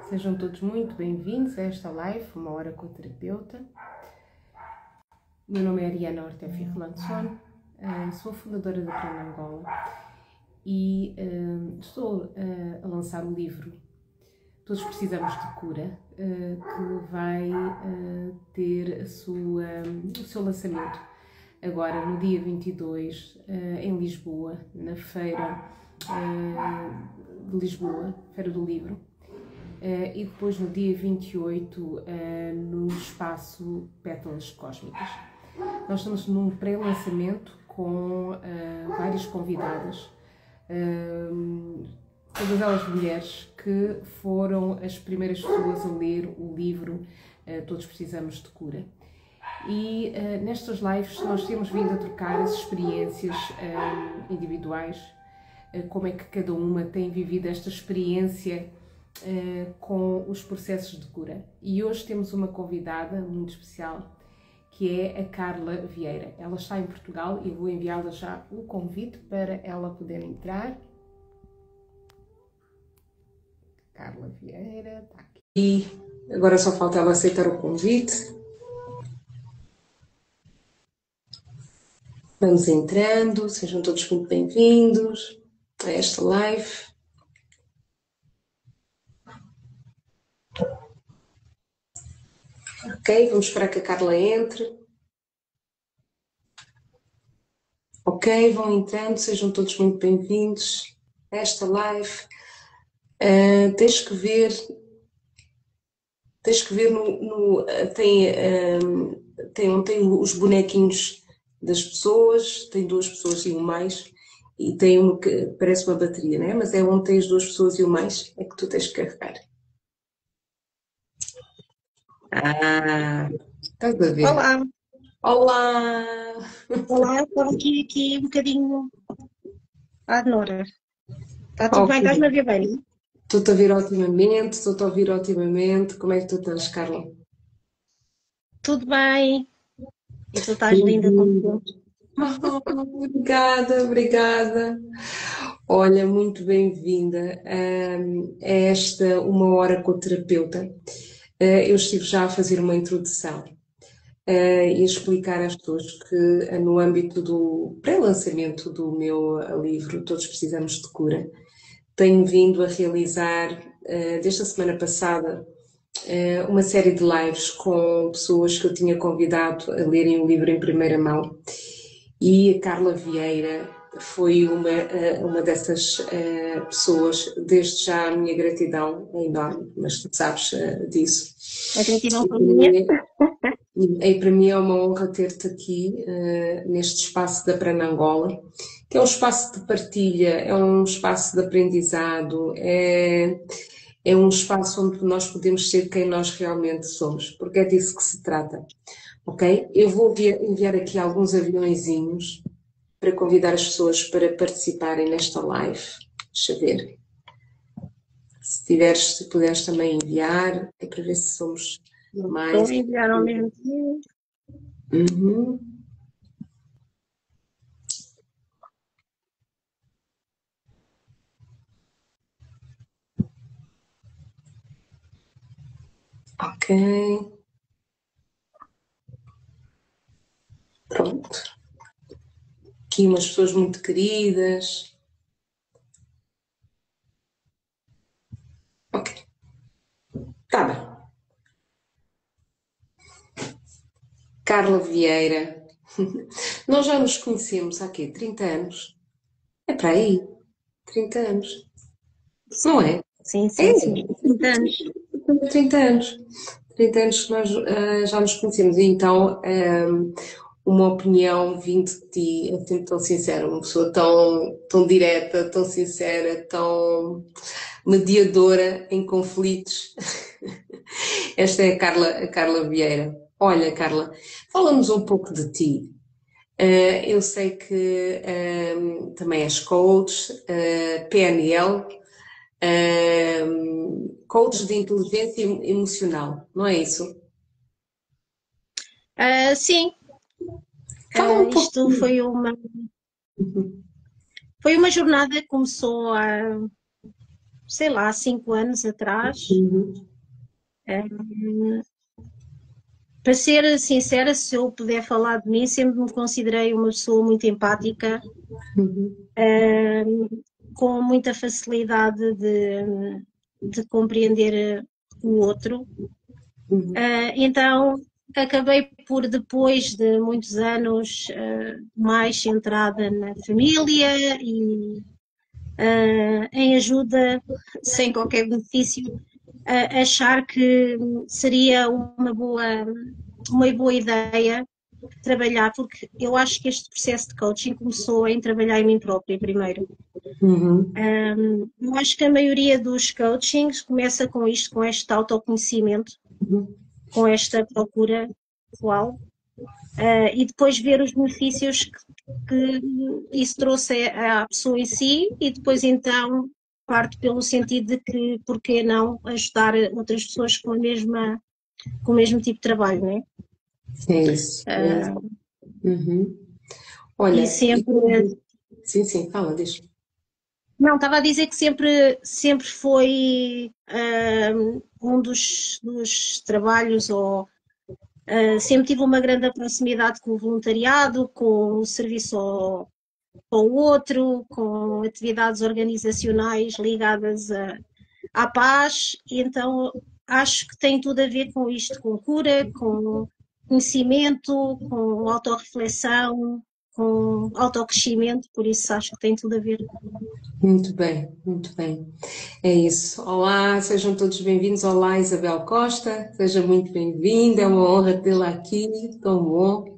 Sejam todos muito bem-vindos a esta live, uma hora com o terapeuta. Meu nome é Ariana Ortefi Relanson, sou fundadora da Prenangola e estou a lançar o livro Todos Precisamos de Cura, que vai ter o seu lançamento agora no dia 22 em Lisboa, na Feira de Lisboa, Feira do Livro. E depois no dia 28 no espaço Pétalas Cósmicas. Nós estamos num pré-lançamento com várias convidadas, todas elas mulheres que foram as primeiras pessoas a ler o livro Todos Precisamos de Cura. E nestas lives nós temos vindo a trocar as experiências individuais, como é que cada uma tem vivido esta experiência com os processos de cura. E hoje temos uma convidada muito especial, que é a Carla Vieira. Ela está em Portugal e eu vou enviá-la já o convite para ela poder entrar. Carla Vieira está aqui. E agora só falta ela aceitar o convite. Vamos entrando, sejam todos muito bem-vindos a esta live. Ok, vamos esperar que a Carla entre. Ok, vão entrando, sejam todos muito bem-vindos a esta live. Tens que ver tem os bonequinhos das pessoas, tem duas pessoas e um mais, e tem uma que parece uma bateria, né? Mas é onde tem as duas pessoas e o mais, é que tu tens que carregar. Estás a ver? Olá! Olá! Olá, estou aqui um bocadinho à Nora. Está tudo bem? Okay. Estás-me a ver bem? Estou-te a ouvir otimamente. Como é que tu estás, Carla? Tudo bem. E tu estás linda como sempre. Obrigada. Olha, muito bem-vinda a esta uma hora com o terapeuta. Eu estive já a fazer uma introdução e a explicar às pessoas que no âmbito do pré-lançamento do meu livro Todos Precisamos de Cura, tenho vindo a realizar, desde a semana passada, uma série de lives com pessoas que eu tinha convidado a lerem o livro em primeira mão. E a Carla Vieira foi uma dessas pessoas. Desde já a minha gratidão é enorme, mas tu sabes disso. A gratidão foi minha. E para mim é uma honra ter-te aqui neste espaço da Prenangola, que é um espaço de partilha, é um espaço de aprendizado, é um espaço onde nós podemos ser quem nós realmente somos, porque é disso que se trata. Ok? Eu vou enviar aqui alguns aviõezinhos para convidar as pessoas para participarem nesta live. Deixa eu ver. Se puderes também enviar, é para ver se somos mais. Estou a enviar ao mesmo tempo. Uhum. Ok. Pronto. Aqui umas pessoas muito queridas. Ok. Tá bem. Carla Vieira. Nós já nos conhecemos há quê? 30 anos? É para aí. 30 anos. Não é? Sim, É. 30 anos. 30 anos. 30 anos que nós já nos conhecemos. E então, uma opinião vindo de ti é sempre tão sincera, uma pessoa tão direta, tão sincera, tão mediadora em conflitos. Esta é a Carla Vieira. Olha, Carla, fala-nos um pouco de ti. Eu sei que também és coach, PNL, coach de inteligência emocional, não é isso? Sim, Fala um pouco. isto foi uma jornada que começou há sei lá, 5 anos atrás. Uhum. Para ser sincera, se eu puder falar de mim, sempre me considerei uma pessoa muito empática, Uhum. com muita facilidade de compreender o outro. Uhum. Então, acabei por, depois de muitos anos, mais centrada na família e em ajuda, sem qualquer benefício, achar que seria uma boa ideia trabalhar, porque eu acho que este processo de coaching começou em trabalhar em mim própria primeiro. Uhum. Eu acho que a maioria dos coachings começa com isto, com este autoconhecimento, Uhum. com esta procura pessoal, e depois ver os benefícios que isso trouxe à pessoa em si, e depois então parte pelo sentido de que, por que não ajudar outras pessoas com o mesmo tipo de trabalho, não é? É isso. É isso. Uhum. E Olha, sempre. sim, sim, fala, deixa. Não, estava a dizer que sempre foi um dos trabalhos, ou sempre tive uma grande proximidade com o voluntariado, com o serviço ao outro, com atividades organizacionais ligadas à paz, e então acho que tem tudo a ver com isto, com cura, com conhecimento, com autorreflexão, com autocrescimento, por isso acho que tem tudo a ver. Muito bem, muito bem. É isso. Olá, sejam todos bem-vindos. Olá, Isabel Costa, seja muito bem-vinda. É uma honra tê-la aqui. Tão bom.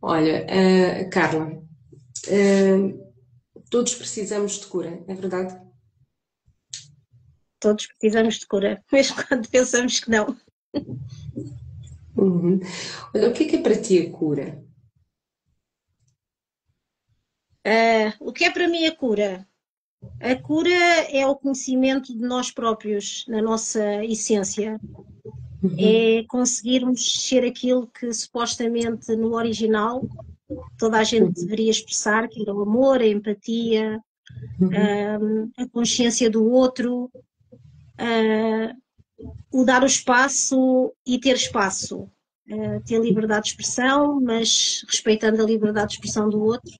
Olha, Carla, todos precisamos de cura, é verdade? Todos precisamos de cura, mesmo quando pensamos que não. Uhum. Olha, o que é para ti a cura? O que é para mim a cura? A cura é o conhecimento de nós próprios, na nossa essência. Uhum. É conseguirmos ser aquilo que supostamente no original toda a gente Uhum. deveria expressar, que era o amor, a empatia, Uhum. a consciência do outro, o dar o espaço e ter espaço. Ter liberdade de expressão, mas respeitando a liberdade de expressão do outro.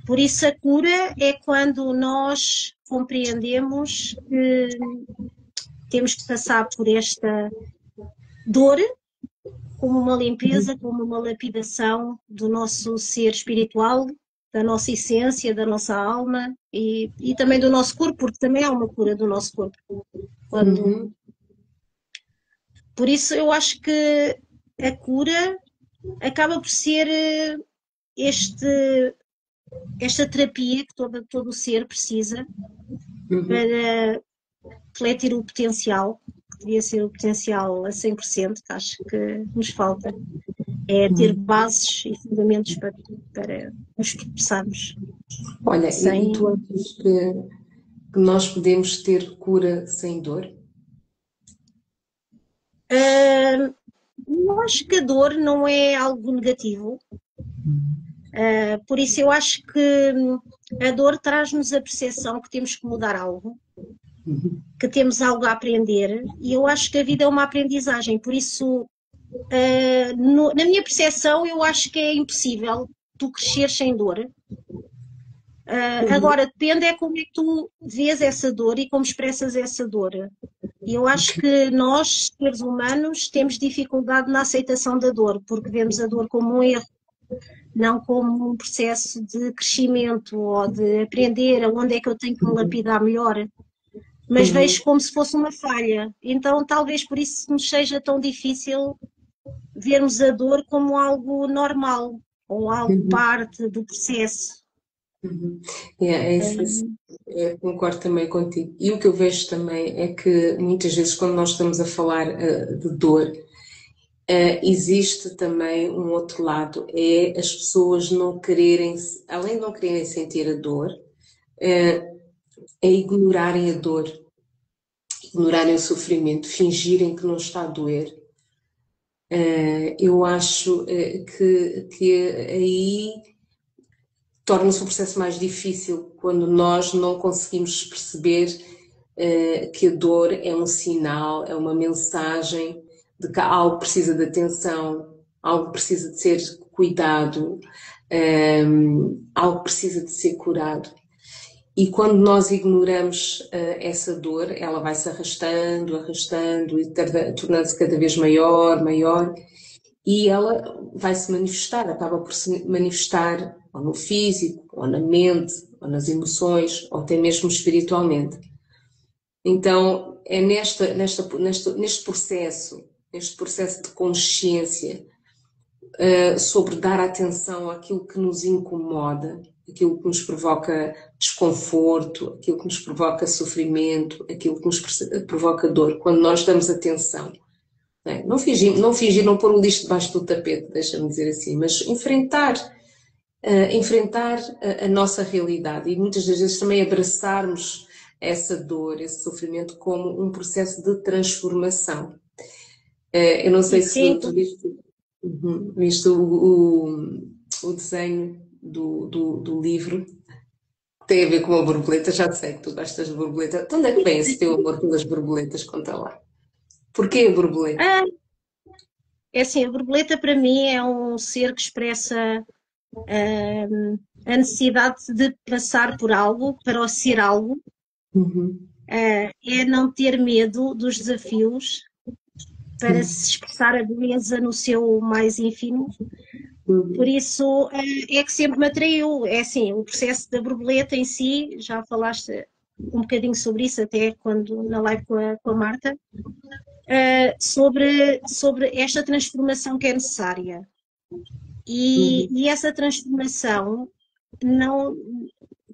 Por isso, a cura é quando nós compreendemos que temos que passar por esta dor como uma limpeza, como uma lapidação do nosso ser espiritual, da nossa essência, da nossa alma e também do nosso corpo, porque também há uma cura do nosso corpo. Quando... Uhum. Por isso, eu acho que a cura acaba por ser este, esta terapia que todo o ser precisa Uhum. para refletir o potencial, que devia ser o potencial a 100%, que acho que nos falta, é ter Uhum. bases e fundamentos para nos expressarmos Olha, e tu sem. achas que nós podemos ter cura sem dor? Eu acho que a dor não é algo negativo, por isso eu acho que a dor traz-nos a percepção que temos que mudar algo, Uhum. que temos algo a aprender, e eu acho que a vida é uma aprendizagem, por isso, na minha percepção, eu acho que é impossível tu crescer sem dor. Uhum. Agora, depende é como é que tu vês essa dor e como expressas essa dor. E eu acho que nós, seres humanos, temos dificuldade na aceitação da dor, porque vemos a dor como um erro, não como um processo de crescimento ou de aprender aonde é que eu tenho que me lapidar melhor, mas Uhum. vejo como se fosse uma falha. Então, talvez por isso nos seja tão difícil vermos a dor como algo normal ou algo Uhum. parte do processo. Uhum. Concordo também contigo. E o que eu vejo também é que muitas vezes, quando nós estamos a falar de dor, existe também um outro lado, é as pessoas não quererem, além de não quererem sentir a dor, é ignorarem a dor, ignorarem o sofrimento, fingirem que não está a doer. Eu acho que aí torna-se um processo mais difícil quando nós não conseguimos perceber que a dor é um sinal, é uma mensagem de que algo precisa de atenção, algo precisa de ser cuidado, algo precisa de ser curado. E quando nós ignoramos essa dor, ela vai se arrastando, arrastando e tornando-se cada vez maior, maior, e ela vai se manifestar, acaba por se manifestar ou no físico, ou na mente, ou nas emoções, ou até mesmo espiritualmente. Então, é neste processo de consciência, sobre dar atenção àquilo que nos incomoda, aquilo que nos provoca desconforto, aquilo que nos provoca sofrimento, aquilo que nos provoca dor, quando nós damos atenção. Não fingir, não pôr o lixo debaixo do tapete, deixa-me dizer assim, mas enfrentar a nossa realidade e muitas das vezes também abraçarmos essa dor, esse sofrimento como um processo de transformação. Eu não sei se tu viste o desenho do livro, tem a ver com a borboleta, já sei que tu gostas de borboleta. De onde é que vem esse teu amor pelas borboletas? Conta lá. Porquê a borboleta? É assim, a borboleta para mim é um ser que expressa a necessidade de passar por algo para o ser algo. É não ter medo dos desafios para se expressar a beleza no seu mais ínfimo. Por isso é que sempre me atraiu. É assim, o processo da borboleta em si, já falaste um bocadinho sobre isso até quando na live com a Marta, sobre esta transformação que é necessária. E essa transformação não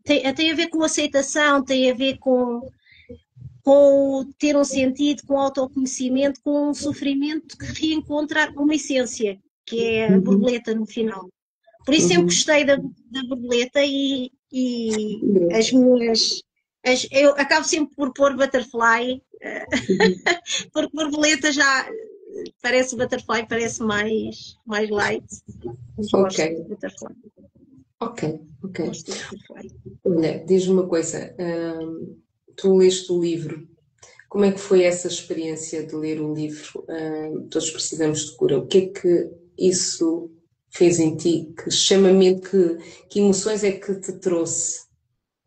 tem a ver com aceitação, tem a ver com ter um sentido, com autoconhecimento, com um sofrimento que reencontra uma essência, que é a borboleta no final. Por isso sempre gostei da borboleta e as minhas... eu acabo sempre por pôr butterfly, porque borboleta já parece butterfly, parece mais light. Ok. Butterfly. Ok. Olha, diz-me uma coisa, tu leste o livro, como é que foi essa experiência de ler o livro? Todos precisamos de cura. O que é que isso fez em ti? Que chamamento, que emoções é que te trouxe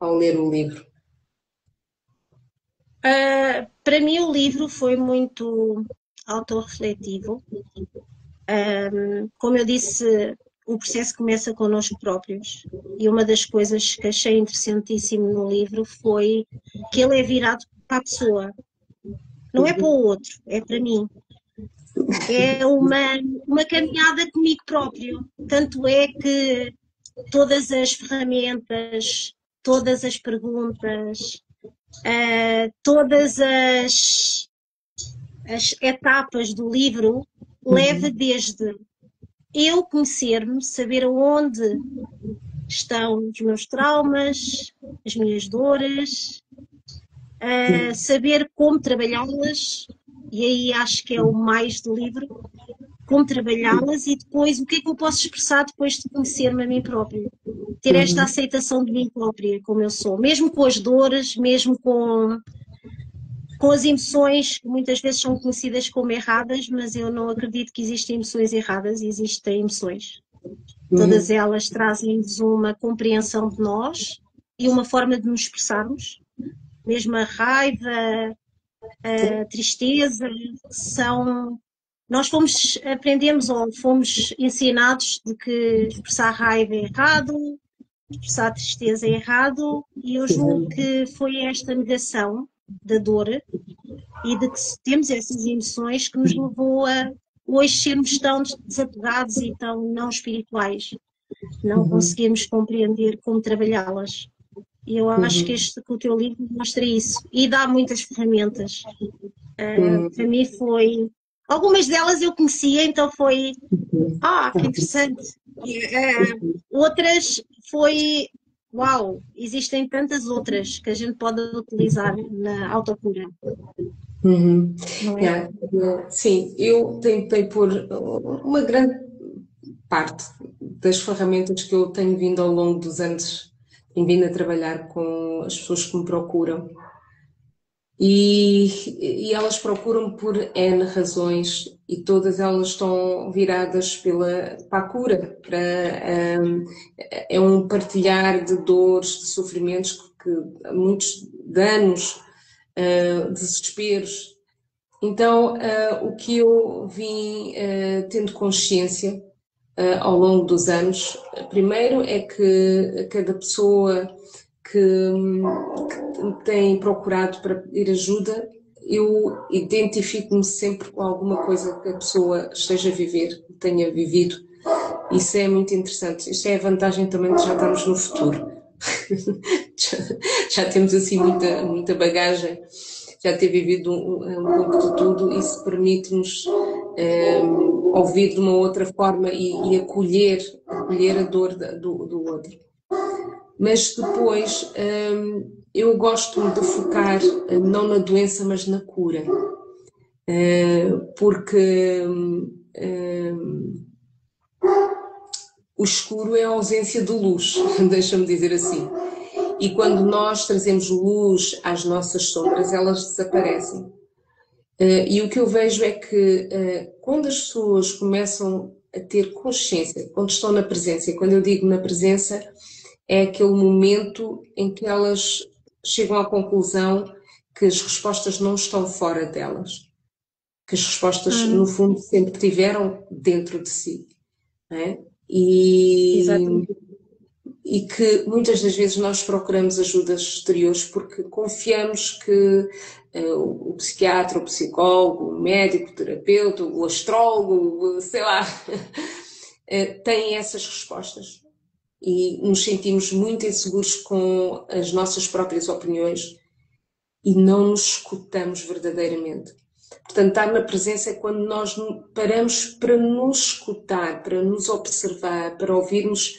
ao ler o livro? Para mim o livro foi muito autorrefletivo. Como eu disse, o processo começa connosco próprios e uma das coisas que achei interessantíssimo no livro foi que ele é virado para a pessoa, não é para o outro, é para mim. É uma caminhada comigo próprio, tanto é que todas as ferramentas, todas as perguntas, todas as etapas do livro leva desde eu conhecer-me, saber onde estão os meus traumas, as minhas dores, saber como trabalhá-las, e aí acho que é o mais do livro, como trabalhá-las e depois o que é que eu posso expressar depois de conhecer-me a mim própria. Ter esta aceitação de mim própria, como eu sou, mesmo com as dores, mesmo com as emoções que muitas vezes são conhecidas como erradas, mas eu não acredito que existem emoções erradas, existem emoções. Todas elas trazem-nos uma compreensão de nós e uma forma de nos expressarmos. Mesmo a raiva, a tristeza, nós aprendemos ou fomos ensinados de que expressar raiva é errado, expressar tristeza é errado, e eu julgo que foi esta negação da dor e de que temos essas emoções que nos levou a hoje sermos tão desapegados e tão não espirituais, não conseguirmos compreender como trabalhá-las. E eu acho que o teu livro mostra isso e dá muitas ferramentas. Para mim foi... Algumas delas eu conhecia, então foi... que interessante. Outras foi... Uau, existem tantas outras que a gente pode utilizar na autocura. Não é? Sim, eu tentei pôr uma grande parte das ferramentas que eu tenho vindo ao longo dos anos em vindo a trabalhar com as pessoas que me procuram. E elas procuram por N razões e todas elas estão viradas para a cura, é um partilhar de dores, de sofrimentos, muitos danos, desesperos. Então, o que eu vim tendo consciência ao longo dos anos, primeiro é que cada pessoa que tem procurado para pedir ajuda, eu identifico-me sempre com alguma coisa que a pessoa esteja a viver, tenha vivido. Isso é muito interessante. Isto é a vantagem também de já estarmos no futuro. Já temos assim muita bagagem, já ter vivido um pouco de tudo. Isso permite-nos ouvir de uma outra forma e acolher a dor do outro. Mas depois eu gosto de focar não na doença, mas na cura. Porque o escuro é a ausência de luz, deixa-me dizer assim. E quando nós trazemos luz às nossas sombras, elas desaparecem. E o que eu vejo é que quando as pessoas começam a ter consciência, quando estão na presença, e quando eu digo na presença, é aquele momento em que elas chegam à conclusão que as respostas não estão fora delas, que as respostas, no fundo, sempre tiveram dentro de si. Não é? E que muitas das vezes nós procuramos ajudas exteriores porque confiamos que o psiquiatra, o psicólogo, o médico, o terapeuta, o astrólogo, sei lá, têm essas respostas. E nos sentimos muito inseguros com as nossas próprias opiniões e não nos escutamos verdadeiramente. Portanto, estar na presença é quando nós paramos para nos escutar, para nos observar, para ouvirmos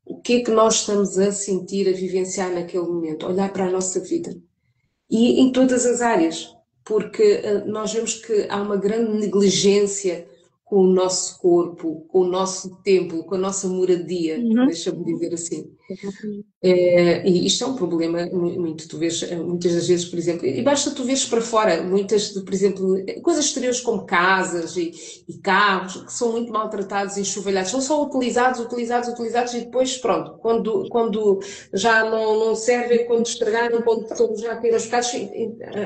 o que é que nós estamos a sentir, a vivenciar naquele momento, olhar para a nossa vida. E em todas as áreas, porque nós vemos que há uma grande negligência com o nosso corpo, com o nosso templo, com a nossa moradia, deixa-me dizer assim. E isto é um problema muito, tu vês muitas das vezes, por exemplo, e basta tu veres para fora, por exemplo, coisas exteriores como casas e carros, que são muito maltratados e enxovalhados, são só utilizados e depois, pronto, quando já não servem, quando estragaram, quando estão já a cair aos bocados,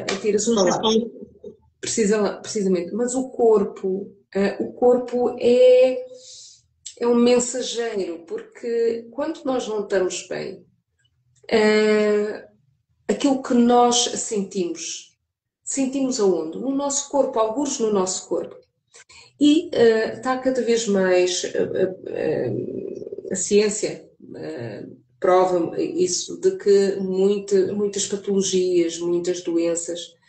atira-se para lá. Precisamente. Mas o corpo é um mensageiro, porque quando nós não estamos bem, aquilo que nós sentimos aonde? No nosso corpo, algures no nosso corpo. E está cada vez mais a ciência prova isso, de que muitas patologias, muitas doenças,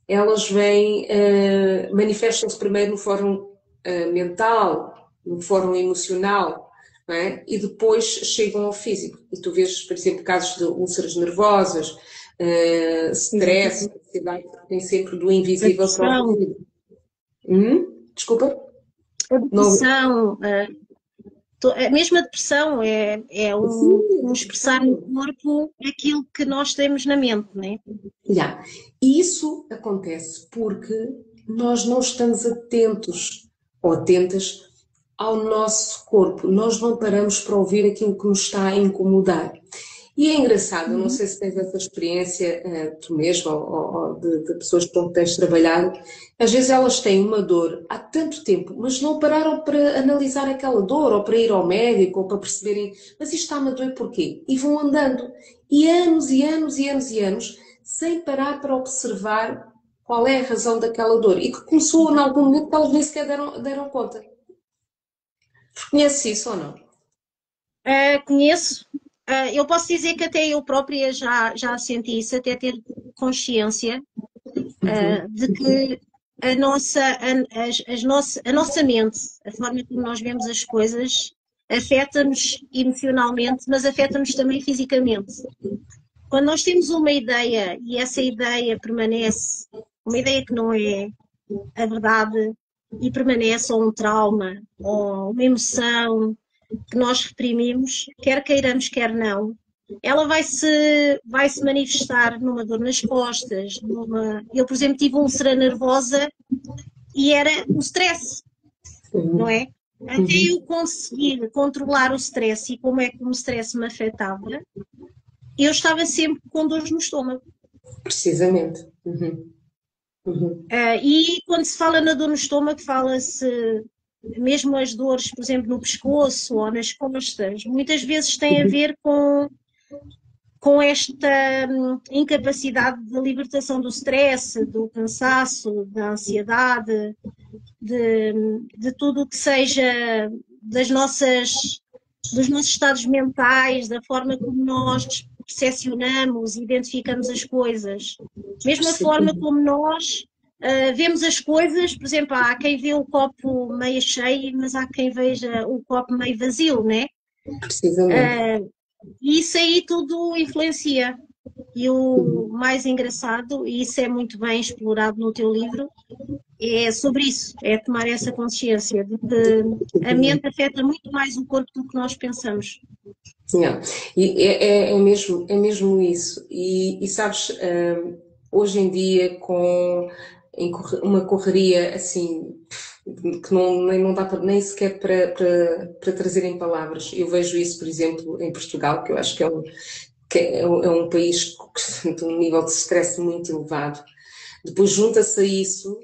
elas manifestam-se primeiro no fórum mental, no fórum emocional, não é? E depois chegam ao físico. E tu vês, por exemplo, casos de úlceras nervosas, stress, ansiedade, tem sempre do invisível para o visível. Desculpa? A depressão, mesmo a depressão é um expressar no corpo aquilo que nós temos na mente, não é? E isso acontece porque nós não estamos atentos ou atentas ao nosso corpo. Nós não paramos para ouvir aquilo que nos está a incomodar. E é engraçado, eu não sei se tens essa experiência, tu mesma, ou de pessoas com quem tens trabalhado, às vezes elas têm uma dor há tanto tempo, mas não pararam para analisar aquela dor, ou para ir ao médico, ou para perceberem, mas isto está-me a doer porquê? E vão andando, e anos, e anos, e anos, e anos, sem parar para observar qual é a razão daquela dor. E que começou em algum momento que elas nem sequer deram conta. Reconhece isso ou não? Conheço. Eu posso dizer que até eu própria já senti isso, até ter consciência de que a nossa mente, a forma como nós vemos as coisas, afeta-nos emocionalmente, mas afeta-nos também fisicamente. Quando nós temos uma ideia e essa ideia permanece, uma ideia que não é a verdade e permanece, ou um trauma, ou uma emoção que nós reprimimos, quer queiramos, quer não, ela vai se manifestar numa dor nas costas, eu, por exemplo, tive úlcera nervosa e era o stress, não é? Até eu conseguir controlar o stress e como é que o stress me afetava, eu estava sempre com dores no estômago. Precisamente. E quando se fala na dor no estômago, fala-se mesmo as dores, por exemplo, no pescoço ou nas costas, muitas vezes tem a ver com esta incapacidade de libertação do stress, do cansaço, da ansiedade, de tudo o que seja dos nossos estados mentais, da forma como nós percepcionamos, identificamos as coisas. Mesmo a forma como nós vemos as coisas, por exemplo, há quem vê o copo meio cheio, mas há quem veja o copo meio vazio, né? Precisamente. E isso aí tudo influencia. E o mais engraçado, e isso é muito bem explorado no teu livro, é sobre isso, é tomar essa consciência de que a mente afeta muito mais o corpo do que nós pensamos. Yeah. E é mesmo isso. E sabes, hoje em dia, com uma correria assim, que não dá nem sequer para trazer em palavras. Eu vejo isso, por exemplo, em Portugal, que eu acho que é um país com um nível de stress muito elevado. Depois junta-se a isso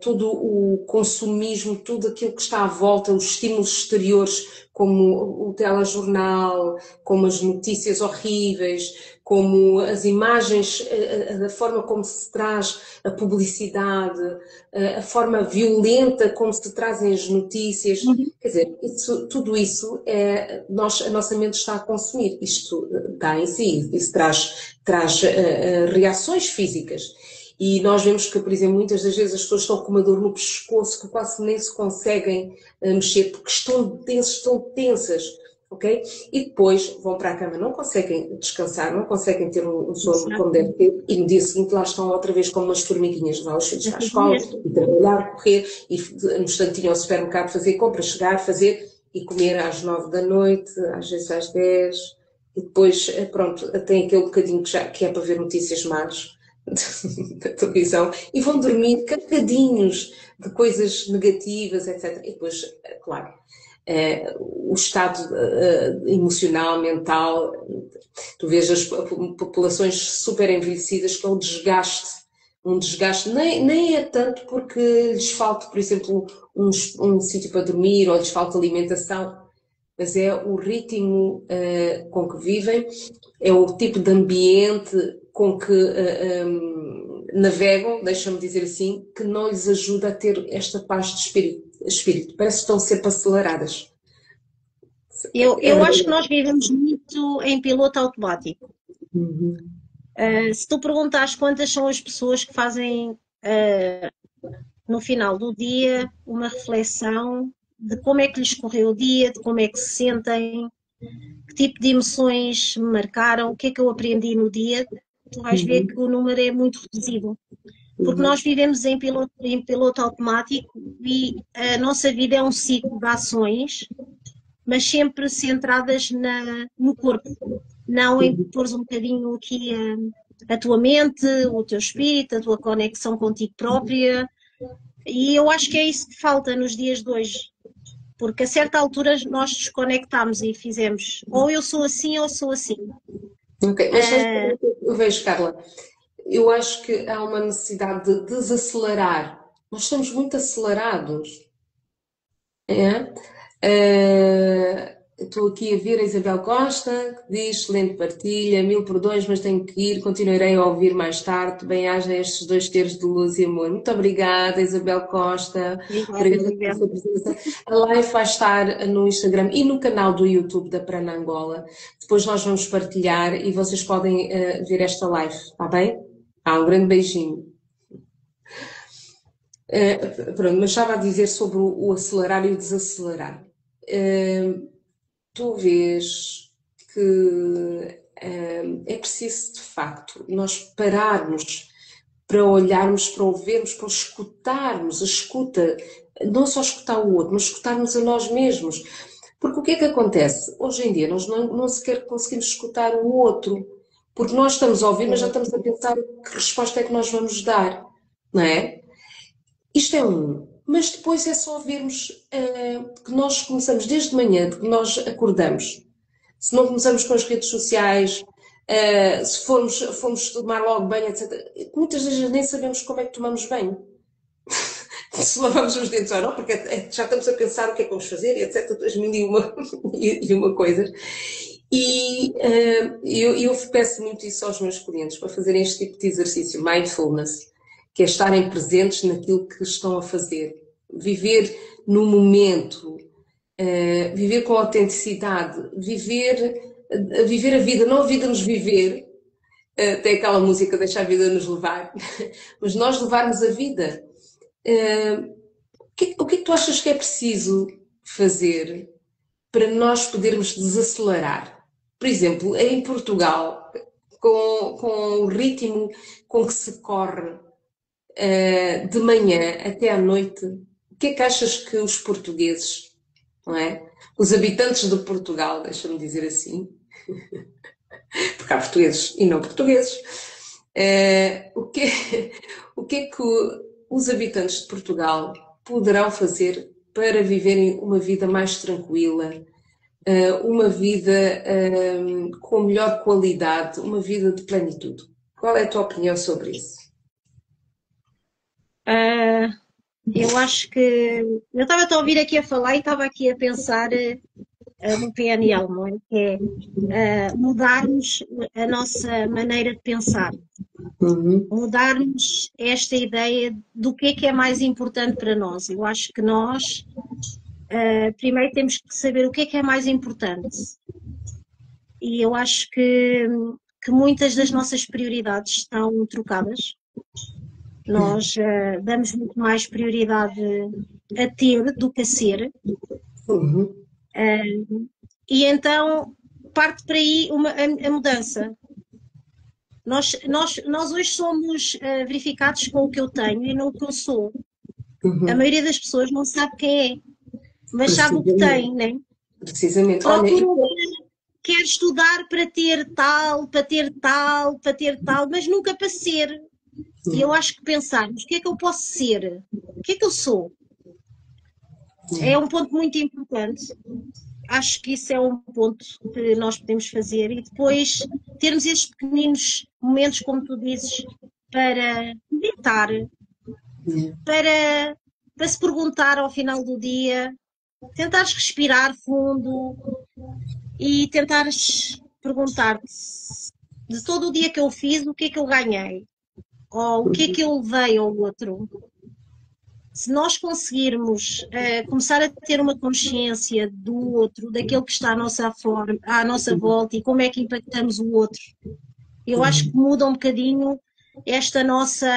todo o consumismo, tudo aquilo que está à volta, os estímulos exteriores, como o telejornal, como as notícias horríveis, como as imagens, a forma como se traz a publicidade, a forma violenta como se trazem as notícias. Quer dizer, tudo isso a nossa mente está a consumir. Isto dá em si, isso traz reações físicas. E nós vemos que, por exemplo, muitas das vezes as pessoas estão com uma dor no pescoço que quase nem se conseguem mexer porque estão tensas, ok? E depois vão para a cama, não conseguem descansar, não conseguem ter um sono como deve ter, e no dia seguinte lá estão outra vez como umas formiguinhas, levar os filhos à escola, e trabalhar, correr, e no instantinho ao supermercado fazer compras, chegar, fazer e comer às 9 da noite, às vezes às 10, e depois, pronto, tem aquele bocadinho que é para ver notícias más da televisão e vão dormir carregadinhos de coisas negativas, etc. E depois, claro, o estado emocional, mental, tu vês as populações super envelhecidas que é um desgaste, nem é tanto porque lhes falta, por exemplo, um sítio para dormir ou lhes falta alimentação, mas é o ritmo com que vivem, é o tipo de ambiente com que navegam, deixa-me dizer assim, que não lhes ajuda a ter esta paz de espírito. Parece que estão sempre aceleradas. Eu acho que nós vivemos muito em piloto automático. Se tu perguntares quantas são as pessoas que fazem no final do dia uma reflexão de como é que lhes correu o dia, de como é que se sentem, que tipo de emoções me marcaram, o que é que eu aprendi no dia, tu vais ver que o número é muito reduzido. Porque nós vivemos em piloto automático e a nossa vida é um ciclo de ações, mas sempre centradas no corpo, não em pôr um bocadinho aqui a tua mente, o teu espírito, a tua conexão contigo própria. E eu acho que é isso que falta nos dias de hoje. Porque a certa altura nós desconectámos e fizemos ou eu sou assim ou sou assim. Ok, mas eu vejo, Carla, eu acho que há uma necessidade de desacelerar. Nós estamos muito acelerados. Estou aqui a ver a Isabel Costa, que diz, excelente partilha, 1000 por 2, mas tenho que ir, continuarei a ouvir mais tarde. Bem-aja estes 2 teres de luz e amor. Muito obrigada, Isabel Costa. Obrigada pela sua presença. A live vai estar no Instagram e no canal do YouTube da Pranangola. Depois nós vamos partilhar e vocês podem ver esta live, está bem? Um grande beijinho. Pronto, mas estava a dizer sobre o acelerar e o desacelerar. Tu vês que é preciso, de facto, nós pararmos para olharmos, para ouvirmos, para escutarmos, a escuta, não só escutar o outro, mas escutarmos a nós mesmos. Porque o que é que acontece? Hoje em dia nós não sequer conseguimos escutar o outro, porque nós estamos a ouvir, mas já estamos a pensar que resposta é que nós vamos dar, não é? Isto é um. Mas depois é só vermos que nós começamos desde manhã, de que nós acordamos. Se não começamos com as redes sociais, se formos tomar logo banho, etc. Muitas vezes nem sabemos como é que tomamos banho. Se lavamos os dentes ou não, porque já estamos a pensar o que é que vamos fazer, etc. 2001 e uma coisas. E eu peço muito isso aos meus clientes, para fazerem este tipo de exercício, mindfulness, que é estarem presentes naquilo que estão a fazer. Viver no momento, viver com autenticidade, viver a vida, não a vida nos viver, tem aquela música Deixa a Vida nos levar, mas nós levarmos a vida. O que é que tu achas que é preciso fazer para nós podermos desacelerar? Por exemplo, em Portugal, com o ritmo com que se corre de manhã até à noite, o que é que achas que os portugueses, não é? Os habitantes de Portugal, deixa-me dizer assim, porque há portugueses e não portugueses, o que é que os habitantes de Portugal poderão fazer para viverem uma vida mais tranquila, uma vida com melhor qualidade, uma vida de plenitude? Qual é a tua opinião sobre isso? Eu acho que eu estava a ouvir aqui a falar e estava aqui a pensar no PNL, não é? Que é mudarmos a nossa maneira de pensar, mudarmos esta ideia do que é mais importante para nós. Eu acho que nós primeiro temos que saber o que é mais importante. E eu acho que muitas das nossas prioridades estão trocadas. Nós damos muito mais prioridade a ter do que a ser. E então parte para aí a mudança. Nós hoje somos verificados com o que eu tenho e não o que eu sou. A maioria das pessoas não sabe quem é, mas sabe o que tem, né? Precisamente. Quer estudar para ter tal, mas nunca para ser. E eu acho que pensarmos, o que é que eu posso ser? O que é que eu sou? É um ponto muito importante. Acho que isso é um ponto que nós podemos fazer e depois termos estes pequeninos momentos, como tu dizes, para meditar, para se perguntar ao final do dia, tentares respirar fundo e tentares perguntar-te de todo o dia que eu fiz, o que é que eu ganhei? Ou o que é que eu levei ao outro? Se nós conseguirmos começar a ter uma consciência do outro, daquele que está à nossa volta e como é que impactamos o outro, eu acho que muda um bocadinho esta nossa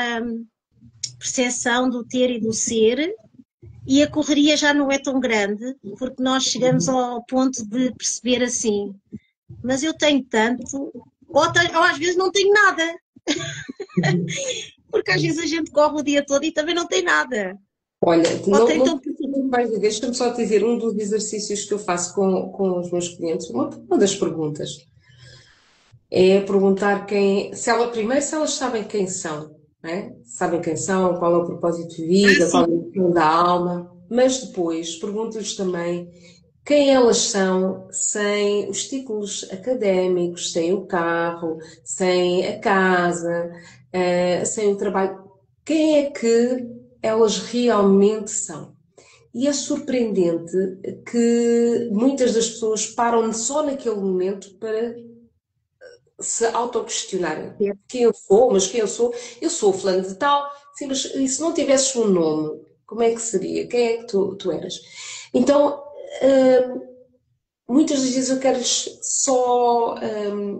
percepção do ter e do ser, e a correria já não é tão grande, porque nós chegamos ao ponto de perceber assim, mas eu tenho tanto, ou às vezes não tenho nada. Porque às vezes a gente corre o dia todo e também não tem nada. Olha, deixa-me só te dizer, um dos exercícios que eu faço com os meus clientes, uma das perguntas, é perguntar se elas sabem quem são, não é? Sabem quem são, qual é o propósito de vida, qual é a missão da alma, mas depois pergunto-lhes também quem elas são sem os títulos académicos, sem o carro, sem a casa, sem o trabalho. Quem é que elas realmente são? E é surpreendente que muitas das pessoas param só naquele momento para se autoquestionarem. Quem eu sou? Mas quem eu sou? Eu sou fulano de tal. Sim, mas e se não tivesses um nome, como é que seria? Quem é que tu eras? Então, muitas das vezes eu quero só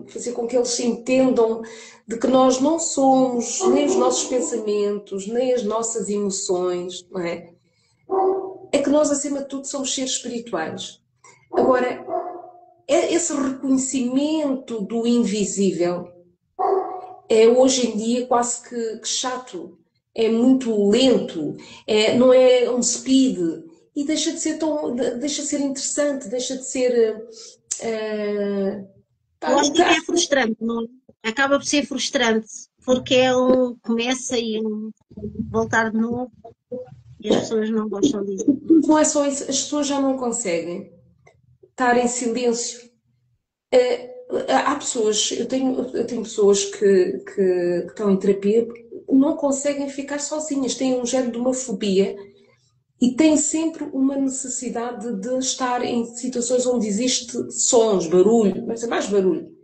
fazer com que eles entendam de que nós não somos nem os nossos pensamentos, nem as nossas emoções, não é? É que nós, acima de tudo, somos seres espirituais. Agora, esse reconhecimento do invisível é hoje em dia quase que chato, é muito lento, não é um speed. e deixa de ser deixa de ser interessante, deixa de ser... Eu acho que é frustrante, não é? Acaba por ser frustrante, porque é começa e voltar de novo, e as pessoas não gostam disso. Não é só isso, as pessoas já não conseguem estar em silêncio. Há pessoas, eu tenho pessoas que estão em terapia, não conseguem ficar sozinhas, têm um género de uma fobia e têm sempre uma necessidade de estar em situações onde existe sons, barulho, mas é mais barulho.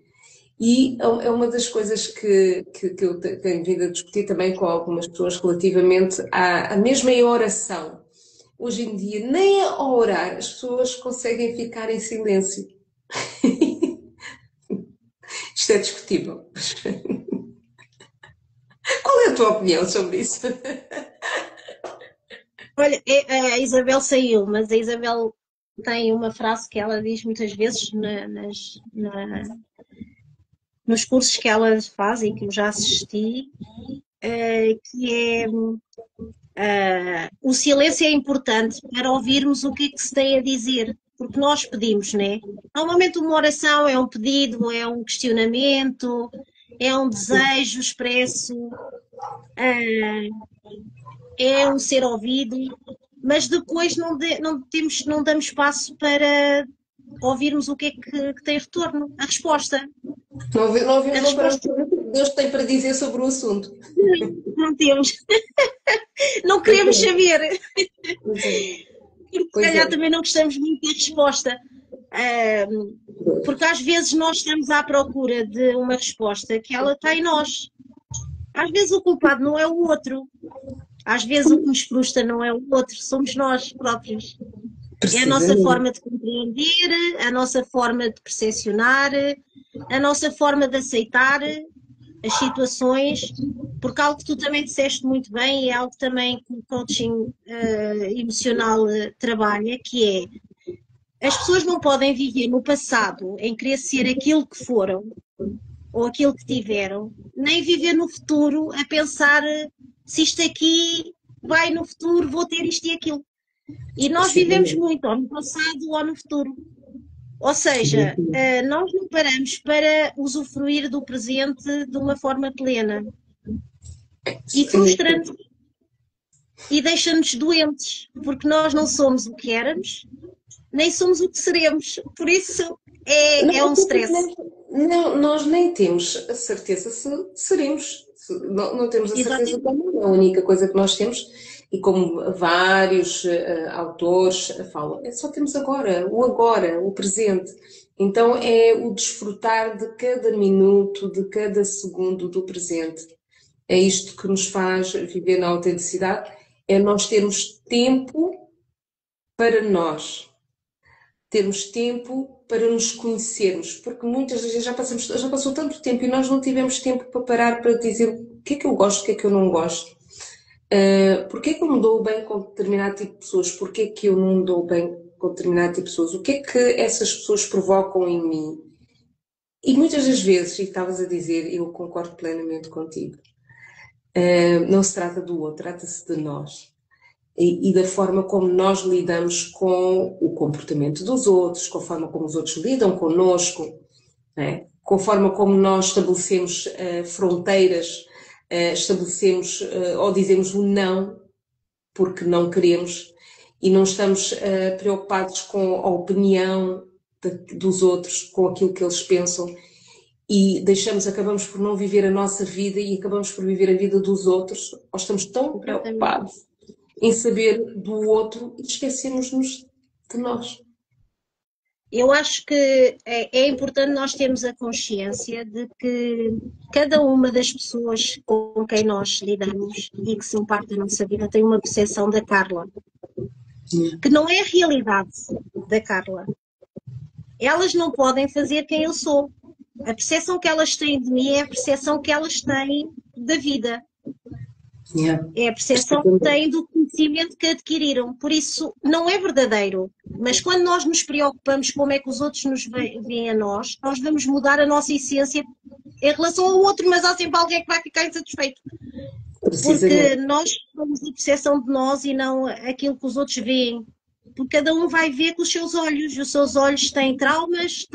E é uma das coisas que eu tenho vindo a discutir também com algumas pessoas relativamente à mesma oração. Hoje em dia, nem a orar as pessoas conseguem ficar em silêncio. Isto é discutível. Qual é a tua opinião sobre isso? Olha, a Isabel saiu, mas a Isabel tem uma frase que ela diz muitas vezes nos cursos que ela faz e que eu já assisti, que é o silêncio é importante para ouvirmos o que é que se tem a dizer, porque nós pedimos, né? Normalmente uma oração é um pedido, é um questionamento, é um desejo expresso, é um ser ouvido, mas depois não damos espaço para ouvirmos o que é que tem retorno, a resposta. Não paramos para ver o que Deus tem para dizer sobre o assunto. Não temos. Não queremos saber. Porque se calhar também não gostamos muito da resposta. Porque às vezes nós estamos à procura de uma resposta que ela está em nós. Às vezes o culpado não é o outro. Às vezes o que nos frustra não é o outro, somos nós próprios. É a nossa forma de compreender, a nossa forma de percepcionar, a nossa forma de aceitar as situações, porque algo que tu também disseste muito bem e é algo também que o coaching emocional trabalha, que é as pessoas não podem viver no passado em querer ser aquilo que foram ou aquilo que tiveram, nem viver no futuro a pensar se isto aqui vai no futuro, vou ter isto e aquilo. E nós vivemos muito ou no passado ou no futuro. Ou seja, nós não paramos para usufruir do presente de uma forma plena. E frustra-nos e deixa-nos doentes, porque nós não somos o que éramos, nem somos o que seremos. Por isso é um stress. Não, nós nem temos a certeza se seremos. Não temos a certeza de amor. A única coisa que nós temos, e como vários autores falam, é só temos agora, o presente. Então é o desfrutar de cada minuto, de cada segundo do presente. É isto que nos faz viver na autenticidade, é nós termos tempo para nós. Termos tempo para nos conhecermos, porque muitas vezes já passou tanto tempo e nós não tivemos tempo para parar para dizer o que é que eu gosto, o que é que eu não gosto. Porquê é que eu me dou bem com determinado tipo de pessoas? Porquê é que eu não me dou bem com determinado tipo de pessoas? O que é que essas pessoas provocam em mim? E muitas das vezes, e estavas a dizer, eu concordo plenamente contigo, não se trata do outro, trata-se de nós. E da forma como nós lidamos com o comportamento dos outros, com a forma como os outros lidam connosco, né? Com a forma como nós estabelecemos fronteiras, estabelecemos ou dizemos o não, porque não queremos, e não estamos preocupados com a opinião dos outros, com aquilo que eles pensam, e acabamos por não viver a nossa vida e acabamos por viver a vida dos outros, ou estamos tão preocupados em saber do outro e esquecemos-nos de nós. Eu acho que é importante nós termos a consciência de que cada uma das pessoas com quem nós lidamos e que são parte da nossa vida tem uma percepção da Carla, que não é a realidade da Carla. Elas não podem fazer quem eu sou. A percepção que elas têm de mim é a percepção que elas têm da vida. É a percepção que têm do conhecimento que adquiriram. Por isso, não é verdadeiro. Mas quando nós nos preocupamos como é que os outros nos veem a nós vamos mudar a nossa essência em relação ao outro, mas há sempre alguém que vai ficar insatisfeito. Porque nós somos a percepção de nós e não aquilo que os outros veem. porque cada um vai ver com os seus olhos. Os seus olhos têm traumas,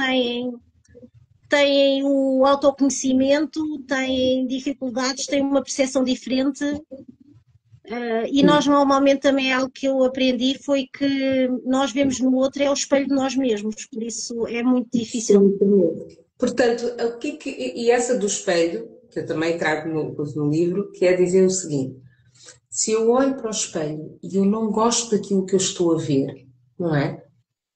têm o autoconhecimento, têm dificuldades, têm uma percepção diferente. E nós normalmente também algo que eu aprendi foi que nós vemos no outro é o espelho de nós mesmos, por isso é muito difícil. Portanto, e essa do espelho, que eu também trago no livro, que é dizer o seguinte: se eu olho para o espelho e eu não gosto daquilo que eu estou a ver, não é?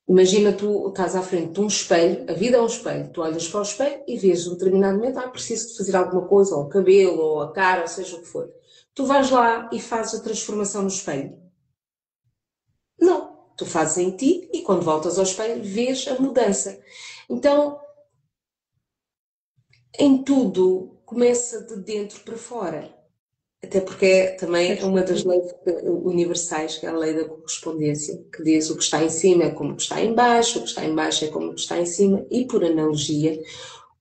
Imagina, tu estás à frente de um espelho, a vida é um espelho, tu olhas para o espelho e vês um determinado momento, preciso de fazer alguma coisa, ou o cabelo, ou a cara, ou seja o que for. Tu vais lá e fazes a transformação no espelho? Não. Tu fazes em ti e quando voltas ao espelho vês a mudança. Então, em tudo começa de dentro para fora. Até porque também é uma das leis universais, que é a lei da correspondência, que diz o que está em cima é como o que está em baixo, o que está em baixo é como o que está em cima, e por analogia,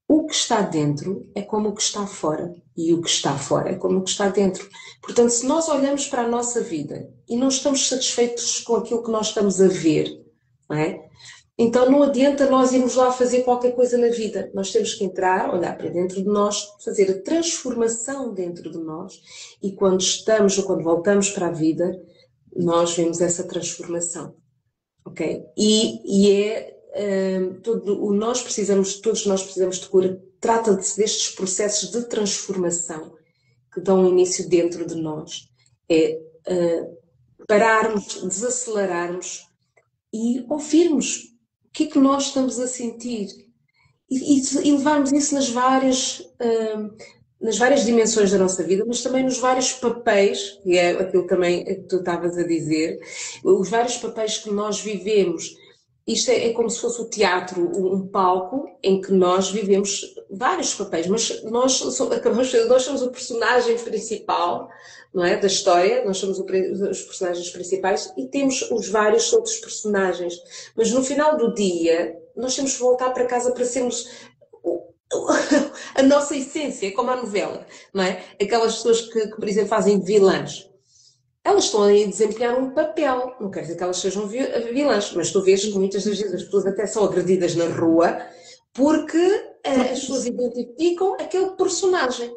o que está dentro é como o que está fora, e o que está fora é como o que está dentro. Portanto, se nós olhamos para a nossa vida e não estamos satisfeitos com aquilo que nós estamos a ver, não é? Então não adianta nós irmos lá fazer qualquer coisa na vida. Nós temos que entrar, olhar para dentro de nós, fazer a transformação dentro de nós, e quando estamos ou quando voltamos para a vida, nós vemos essa transformação. Ok? Todos nós precisamos de cura. Trata-se destes processos de transformação que dão início dentro de nós. É pararmos, desacelerarmos e ouvirmos o que é que nós estamos a sentir e levarmos isso nas várias dimensões da nossa vida, mas também nos vários papéis, que é aquilo também que tu estavas a dizer, os vários papéis que nós vivemos. Isto é como se fosse o teatro, um palco em que nós vivemos vários papéis, mas nós somos o personagem principal, não é, da história, nós somos os personagens principais e temos os vários outros personagens. Mas no final do dia, nós temos que voltar para casa para sermos a nossa essência, como a novela, não é? Aquelas pessoas que por exemplo, fazem vilãs. Elas estão a desempenhar um papel, não quer dizer que elas sejam vilãs, mas tu vês que muitas das vezes as pessoas até são agredidas na rua porque as pessoas identificam aquele personagem.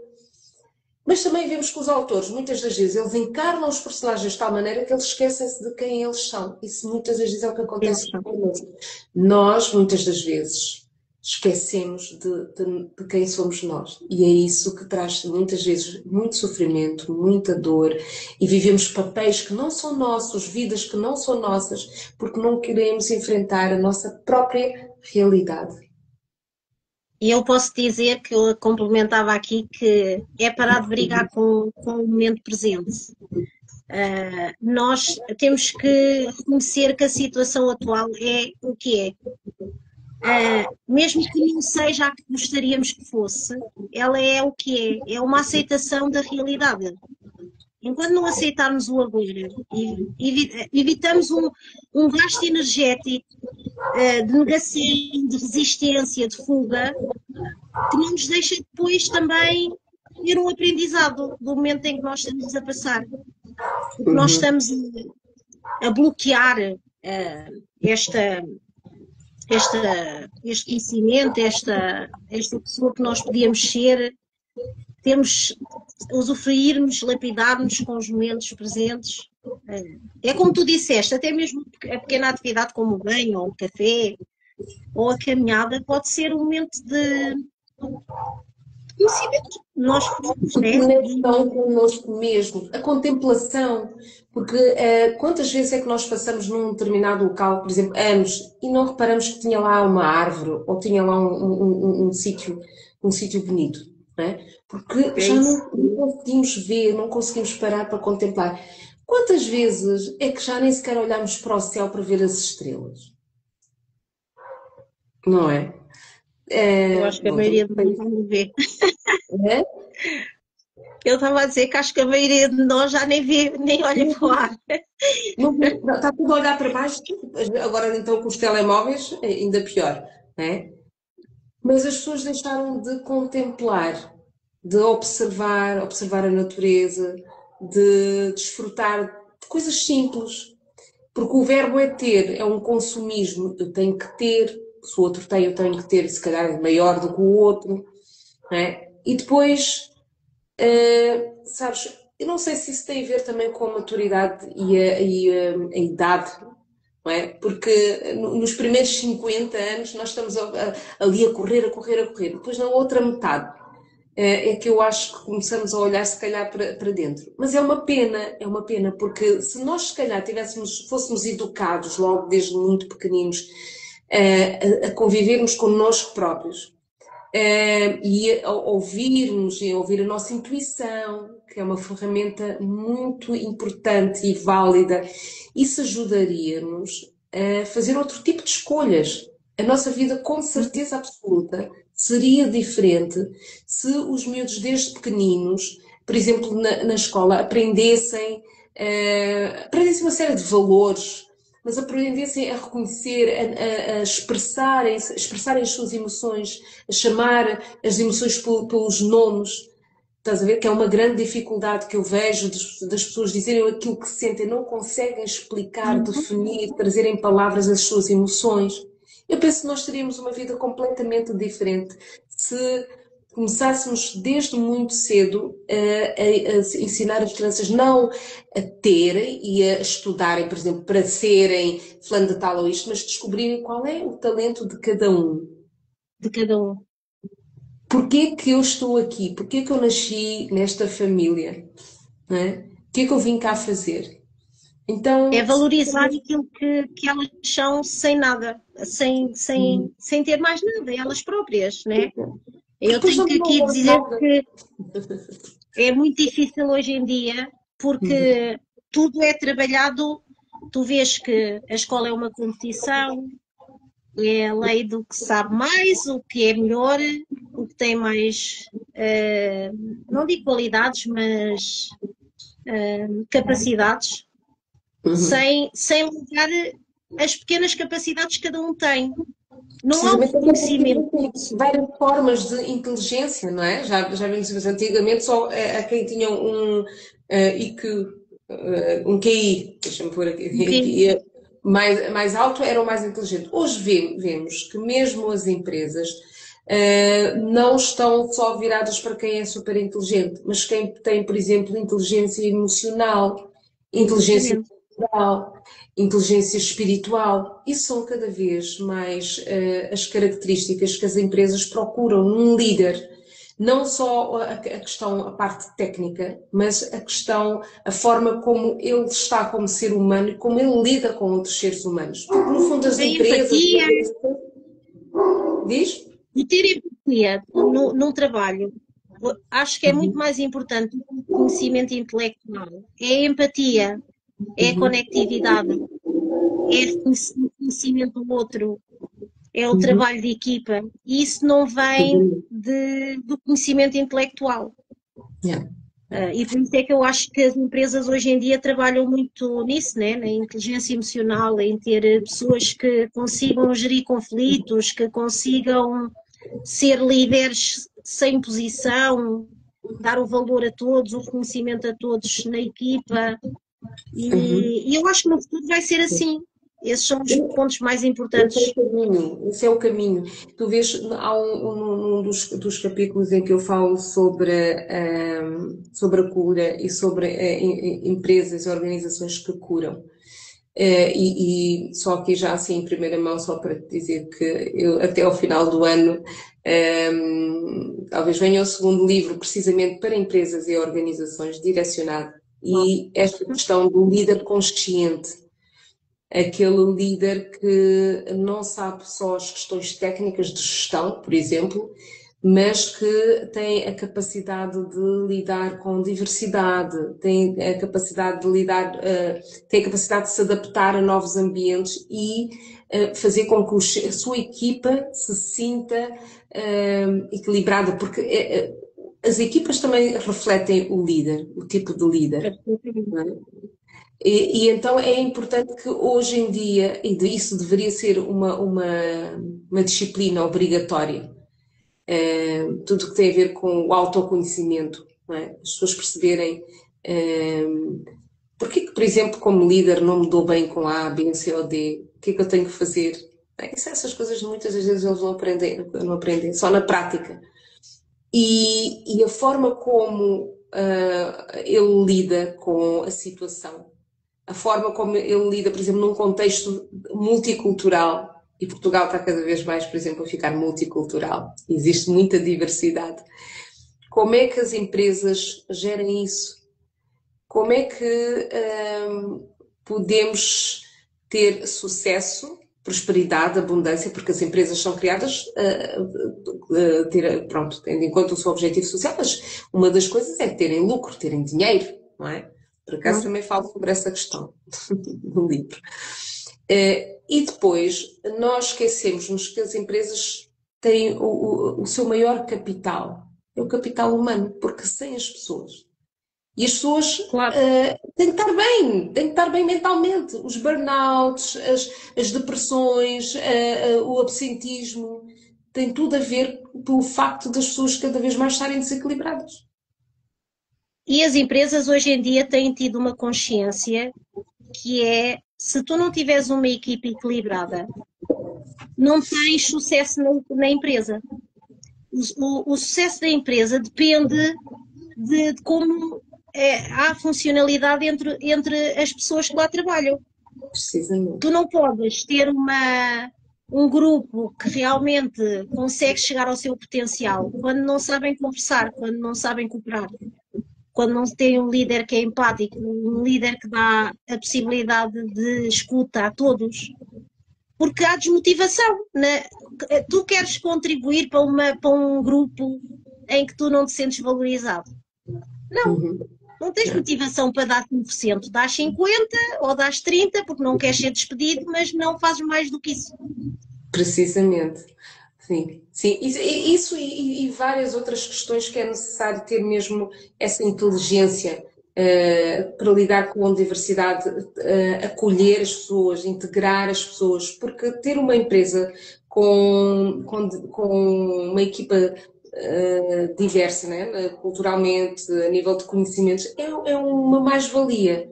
Mas também vemos que os autores, muitas das vezes, eles encarnam os personagens de tal maneira que eles esquecem-se de quem eles são. Isso muitas das vezes é o que acontece connosco. Nós, muitas das vezes, esquecemos de quem somos nós. E é isso que traz muitas vezes muito sofrimento, muita dor, e vivemos papéis que não são nossos, vidas que não são nossas, porque não queremos enfrentar a nossa própria realidade. E eu posso dizer que eu complementava aqui que é parar de brigar com o momento presente. Nós temos que reconhecer que a situação atual é o que é. Mesmo que não seja a que gostaríamos que fosse, ela é o que é uma aceitação da realidade. Enquanto não aceitarmos o agora e evitamos um gasto energético de negação, de resistência, de fuga, que não nos deixa depois também ter um aprendizado do momento em que nós estamos a passar. Porque nós estamos a bloquear este conhecimento, esta pessoa que nós podíamos ser, temos usufruirmos, lapidarmos com os momentos presentes. É como tu disseste, até mesmo a pequena atividade como o banho, ou o café, ou a caminhada, pode ser um momento de conhecimento. Nós próprios, né? Conexão connosco mesmo, a contemplação, porque quantas vezes é que nós passamos num determinado local, por exemplo, anos, e não reparamos que tinha lá uma árvore, ou tinha lá um sítio bonito, não é? Porque já não conseguimos ver, não conseguimos parar para contemplar. Quantas vezes é que já nem sequer olhamos para o céu para ver as estrelas? Não é? Eu acho que a maioria de nós não vê. Eu estava a dizer que acho que a maioria de nós já nem vê, nem olha para o ar. Está tudo a olhar para baixo, agora então com os telemóveis, ainda pior, não é? Mas as pessoas deixaram de contemplar, de observar a natureza, de desfrutar de coisas simples. Porque o verbo é ter, é um consumismo. Eu tenho que ter, se o outro tem, eu tenho que ter, se calhar maior do que o outro. Não é? E depois, sabes, eu não sei se isso tem a ver também com a maturidade a idade, não é? Porque nos primeiros 50 anos nós estamos ali a correr, a correr, a correr. Depois na outra metade é que eu acho que começamos a olhar se calhar para dentro. Mas é uma pena, porque se nós se calhar fôssemos educados logo desde muito pequeninos a convivermos connosco próprios, e a ouvirmos e a ouvir a nossa intuição, que é uma ferramenta muito importante e válida, isso ajudaria-nos a fazer outro tipo de escolhas. A nossa vida, com certeza absoluta, seria diferente se os miúdos desde pequeninos, por exemplo, na escola, aprendessem uma série de valores, mas aprendessem a reconhecer, a expressarem as suas emoções, a chamar as emoções pelos nomes. Estás a ver? Que é uma grande dificuldade que eu vejo das pessoas dizerem aquilo que sentem, não conseguem explicar, definir, trazer em palavras as suas emoções. Eu penso que nós teríamos uma vida completamente diferente se começássemos desde muito cedo a ensinar as crianças não a terem e a estudarem, por exemplo, para serem fulano de tal ou isto, mas descobrirem qual é o talento de cada um. De cada um. Porquê que eu estou aqui? Porquê que eu nasci nesta família? Não é? O que é que eu vim cá fazer? Então, É valorizar aquilo que elas são sem nada, sem ter mais nada, elas próprias, né? Eu depois tenho não que aqui dão dizer nada. que é muito difícil hoje em dia, porque tudo é trabalhado. Tu vês que a escola é uma competição, é a lei do que sabe mais, o que é melhor, o que tem mais, não digo qualidades, mas capacidades, sem ligar as pequenas capacidades que cada um tem. Não há um Precisamente reconhecimento. tem várias formas de inteligência, não é? Já vimos isso antigamente, só a quem tinha IQ, um QI, deixa-me pôr aqui, QI mais alto era o mais inteligente. Hoje vemos que mesmo as empresas não estão só viradas para quem é super inteligente, mas quem tem, por exemplo, inteligência emocional, inteligência cultural, inteligência espiritual. Isso são cada vez mais as características que as empresas procuram num líder. Não só a questão, a parte técnica, mas a questão, a forma como ele está como ser humano e como ele lida com outros seres humanos. Porque, no fundo, as empresas... Empatia. Diz? E ter empatia num trabalho, acho que é muito mais importante do que o conhecimento intelectual. É a empatia, é a conectividade, é o conhecimento do outro, é o trabalho de equipa. E isso não vem do conhecimento intelectual. Yeah. E por isso é que eu acho que as empresas hoje em dia trabalham muito nisso, né? Na inteligência emocional, em ter pessoas que consigam gerir conflitos, que consigam ser líderes sem posição, dar o valor a todos, o reconhecimento a todos na equipa. E eu acho que no futuro vai ser assim. Esses são os pontos mais importantes. Esse é o caminho. Tu vês, há um dos capítulos em que eu falo sobre a cura e sobre empresas e organizações que curam. E só aqui já assim em primeira mão, só para te dizer que eu até ao final do ano talvez venha o segundo livro precisamente para empresas e organizações direcionado, e esta questão do líder consciente, aquele líder que não sabe só as questões técnicas de gestão, por exemplo, mas que tem a capacidade de lidar com diversidade, tem a capacidade de lidar, tem a capacidade de se adaptar a novos ambientes e fazer com que a sua equipa se sinta equilibrada, porque as equipas também refletem o líder, o tipo de líder. Não é? E então é importante que hoje em dia, e isso deveria ser uma disciplina obrigatória, tudo o que tem a ver com o autoconhecimento, não é? As pessoas perceberem Porquê que, por exemplo, como líder não me dou bem com A, B, C ou D? O que é que eu tenho que fazer? Bem, essas coisas muitas das vezes eles não aprendem, só na prática. E a forma como ele lida com a situação, a forma como ele lida, por exemplo, num contexto multicultural, e Portugal está cada vez mais, por exemplo, a ficar multicultural, existe muita diversidade. Como é que as empresas gerem isso? Como é que podemos ter sucesso, prosperidade, abundância, porque as empresas são criadas, pronto, tendo em conta o seu objetivo social, mas uma das coisas é terem lucro, terem dinheiro, não é? Por acaso também falo sobre essa questão no livro. E depois, nós esquecemos-nos que as empresas têm o seu maior capital, é o capital humano, porque sem as pessoas. E as pessoas Claro. têm que estar bem mentalmente. Os burnouts, as depressões, o absentismo, tem tudo a ver pelo facto das pessoas cada vez mais estarem desequilibradas. E as empresas hoje em dia têm tido uma consciência que é, se tu não tiveres uma equipe equilibrada, não tens sucesso na empresa. O sucesso da empresa depende de como há funcionalidade entre as pessoas que lá trabalham. Precisamente. Tu não podes ter um grupo que realmente consegue chegar ao seu potencial quando não sabem conversar, quando não sabem cooperar, quando não tem um líder que é empático, um líder que dá a possibilidade de escuta a todos. Porque há desmotivação, né? Tu queres contribuir para um grupo em que tu não te sentes valorizado. Não tens motivação para dar 1%, dás 50% ou dás 30% porque não queres ser despedido, mas não fazes mais do que isso. Precisamente. Sim, sim. Isso e várias outras questões que é necessário ter mesmo essa inteligência para lidar com a diversidade, acolher as pessoas, integrar as pessoas, porque ter uma empresa com uma equipa diversa, né? Culturalmente, a nível de conhecimentos, é uma mais-valia.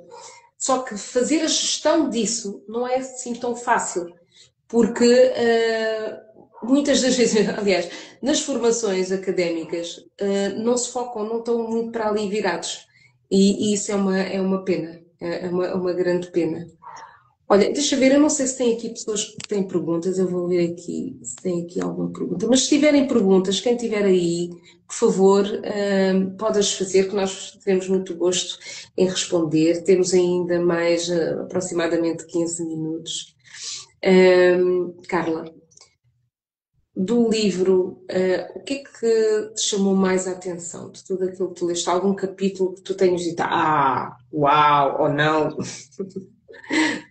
Só que fazer a gestão disso não é assim tão fácil, porque muitas das vezes, aliás, nas formações académicas, não se focam, não estão muito para ali virados. E isso é uma pena, é uma grande pena. Olha, deixa eu ver, eu não sei se tem aqui pessoas que têm perguntas, eu vou ver aqui se tem aqui alguma pergunta. Mas se tiverem perguntas, quem tiver aí, por favor, podes fazer, que nós teremos muito gosto em responder. Temos ainda mais aproximadamente 15 minutos. Carla, do livro, o que é que te chamou mais a atenção de tudo aquilo que tu leste? Algum capítulo que tu tenhas dito, uau, ou não?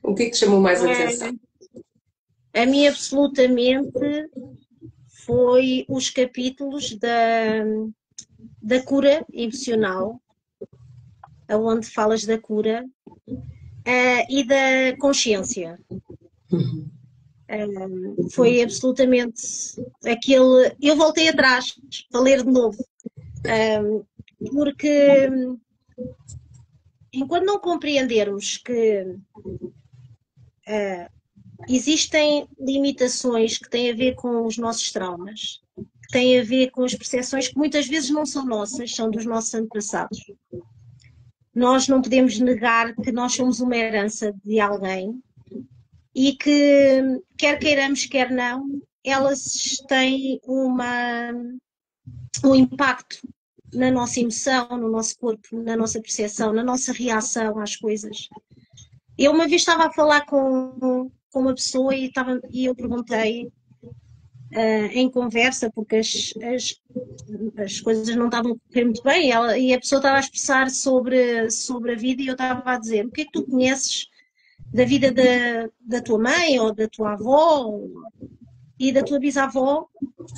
O que é que te chamou mais a atenção? A mim, absolutamente, foi os capítulos da cura emocional, onde falas da cura, e da consciência. Foi absolutamente aquele. Eu voltei atrás para ler de novo, porque enquanto não compreendermos que existem limitações que têm a ver com os nossos traumas, que têm a ver com as percepções que muitas vezes não são nossas, são dos nossos antepassados. Nós não podemos negar que nós somos uma herança de alguém e que, quer queiramos, quer não, elas têm um impacto na nossa emoção, no nosso corpo, na nossa percepção, na nossa reação às coisas. Eu uma vez estava a falar com uma pessoa e eu perguntei em conversa, porque as coisas não estavam a correr muito bem, e a pessoa estava a expressar sobre a vida e eu estava a dizer: o que é que tu conheces da vida da tua mãe ou da tua avó e da tua bisavó?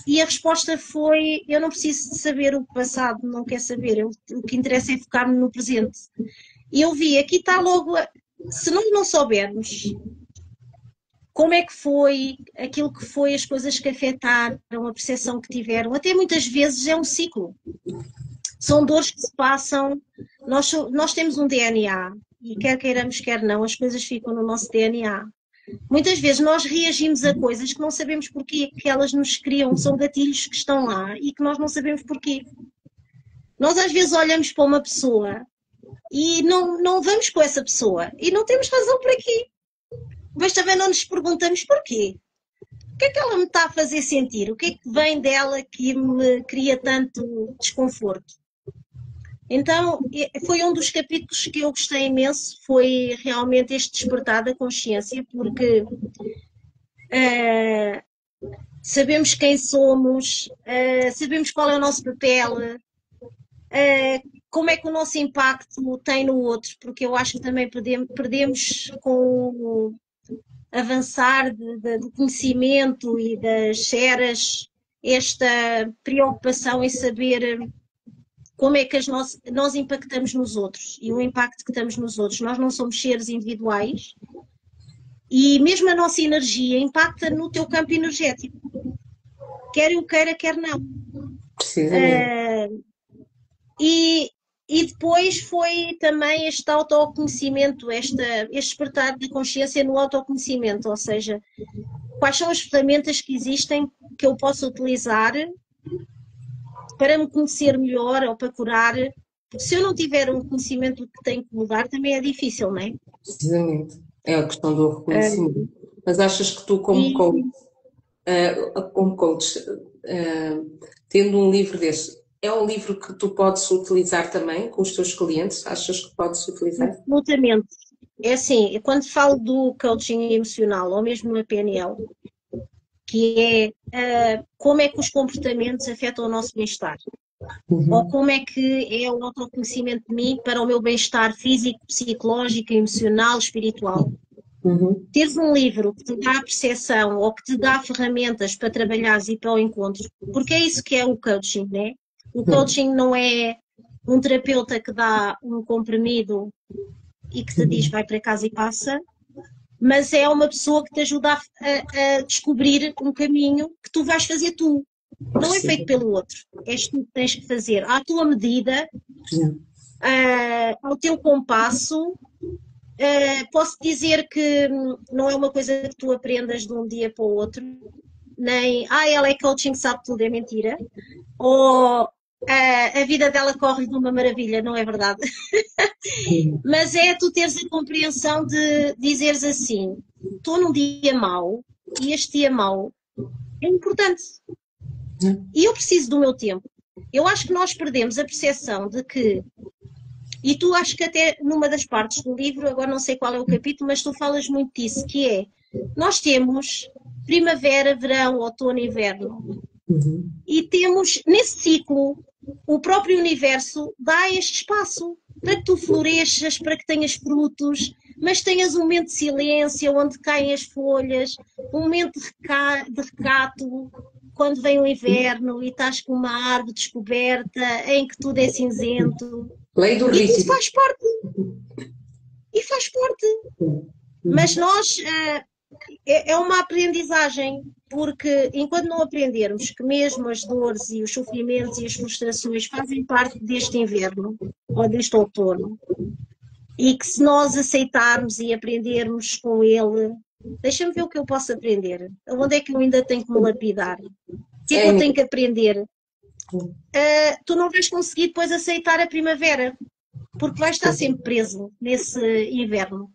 E a resposta foi: eu não preciso de saber o passado, não quero saber, o que interessa é focar-me no presente. E eu vi, aqui está logo, se nós não soubermos como é que foi, aquilo que foi, as coisas que afetaram, a percepção que tiveram, até muitas vezes é um ciclo. São dores que se passam, nós temos um DNA e quer queiramos, quer não, as coisas ficam no nosso DNA. Muitas vezes nós reagimos a coisas que não sabemos porquê, que elas nos criam, são gatilhos que estão lá e que nós não sabemos porquê. Nós às vezes olhamos para uma pessoa e não vamos com essa pessoa e não temos razão por aqui. Mas também não nos perguntamos porquê. O que é que ela me está a fazer sentir? O que é que vem dela que me cria tanto desconforto? Então, foi um dos capítulos que eu gostei imenso, foi realmente este despertar da consciência, porque sabemos quem somos, sabemos qual é o nosso papel, como é que o nosso impacto tem no outro, porque eu acho que também perdemos com o avançar do conhecimento e das eras esta preocupação em saber como é que nós impactamos nos outros e o impacto que temos nos outros. Nós não somos seres individuais e mesmo a nossa energia impacta no teu campo energético. Quer eu queira, quer não. E depois foi também este autoconhecimento, este despertar de consciência no autoconhecimento, ou seja, quais são as ferramentas que existem que eu posso utilizar para me conhecer melhor ou para curar, porque se eu não tiver um conhecimento do que tenho que mudar, também é difícil, não é? Precisamente. É a questão do reconhecimento. Mas achas que tu, como coach, tendo um livro desse, é um livro que tu podes utilizar também com os teus clientes? Achas que podes utilizar? Absolutamente. É assim, quando falo do coaching emocional, ou mesmo na PNL, que é como é que os comportamentos afetam o nosso bem-estar. Ou como é que é o autoconhecimento de mim para o meu bem-estar físico, psicológico, emocional, espiritual. Teres um livro que te dá a percepção ou que te dá ferramentas para trabalhares e para o encontro, porque é isso que é o coaching, né? O coaching não é um terapeuta que dá um comprimido e que te diz vai para casa e passa, mas é uma pessoa que te ajuda a descobrir um caminho que tu vais fazer tu. Não é feito pelo outro. És tu que tens que fazer à tua medida, ao teu compasso. Posso dizer que não é uma coisa que tu aprendas de um dia para o outro, nem ela é coaching, sabe tudo, é mentira, ou a vida dela corre de uma maravilha, não é verdade? Mas é tu teres a compreensão de dizeres assim, estou num dia mau e este dia mau é importante e eu preciso do meu tempo. Eu acho que nós perdemos a percepção de que, e tu acho que até numa das partes do livro, agora não sei qual é o capítulo, mas tu falas muito disso, que é, nós temos primavera, verão, outono e inverno. E temos, nesse ciclo, o próprio universo dá este espaço para que tu floresças, para que tenhas frutos, mas tenhas um momento de silêncio, onde caem as folhas, um momento de recato, quando vem o inverno e estás com uma árvore descoberta, em que tudo é cinzento. Lei do ritmo. Isso faz parte. E faz parte. Mas nós... é uma aprendizagem, porque enquanto não aprendermos que mesmo as dores e os sofrimentos e as frustrações fazem parte deste inverno ou deste outono, e que se nós aceitarmos e aprendermos com ele, deixa-me ver o que eu posso aprender, onde é que eu ainda tenho que me lapidar, o que é que eu tenho que aprender, tu não vais conseguir depois aceitar a primavera, porque vais estar sempre preso nesse inverno.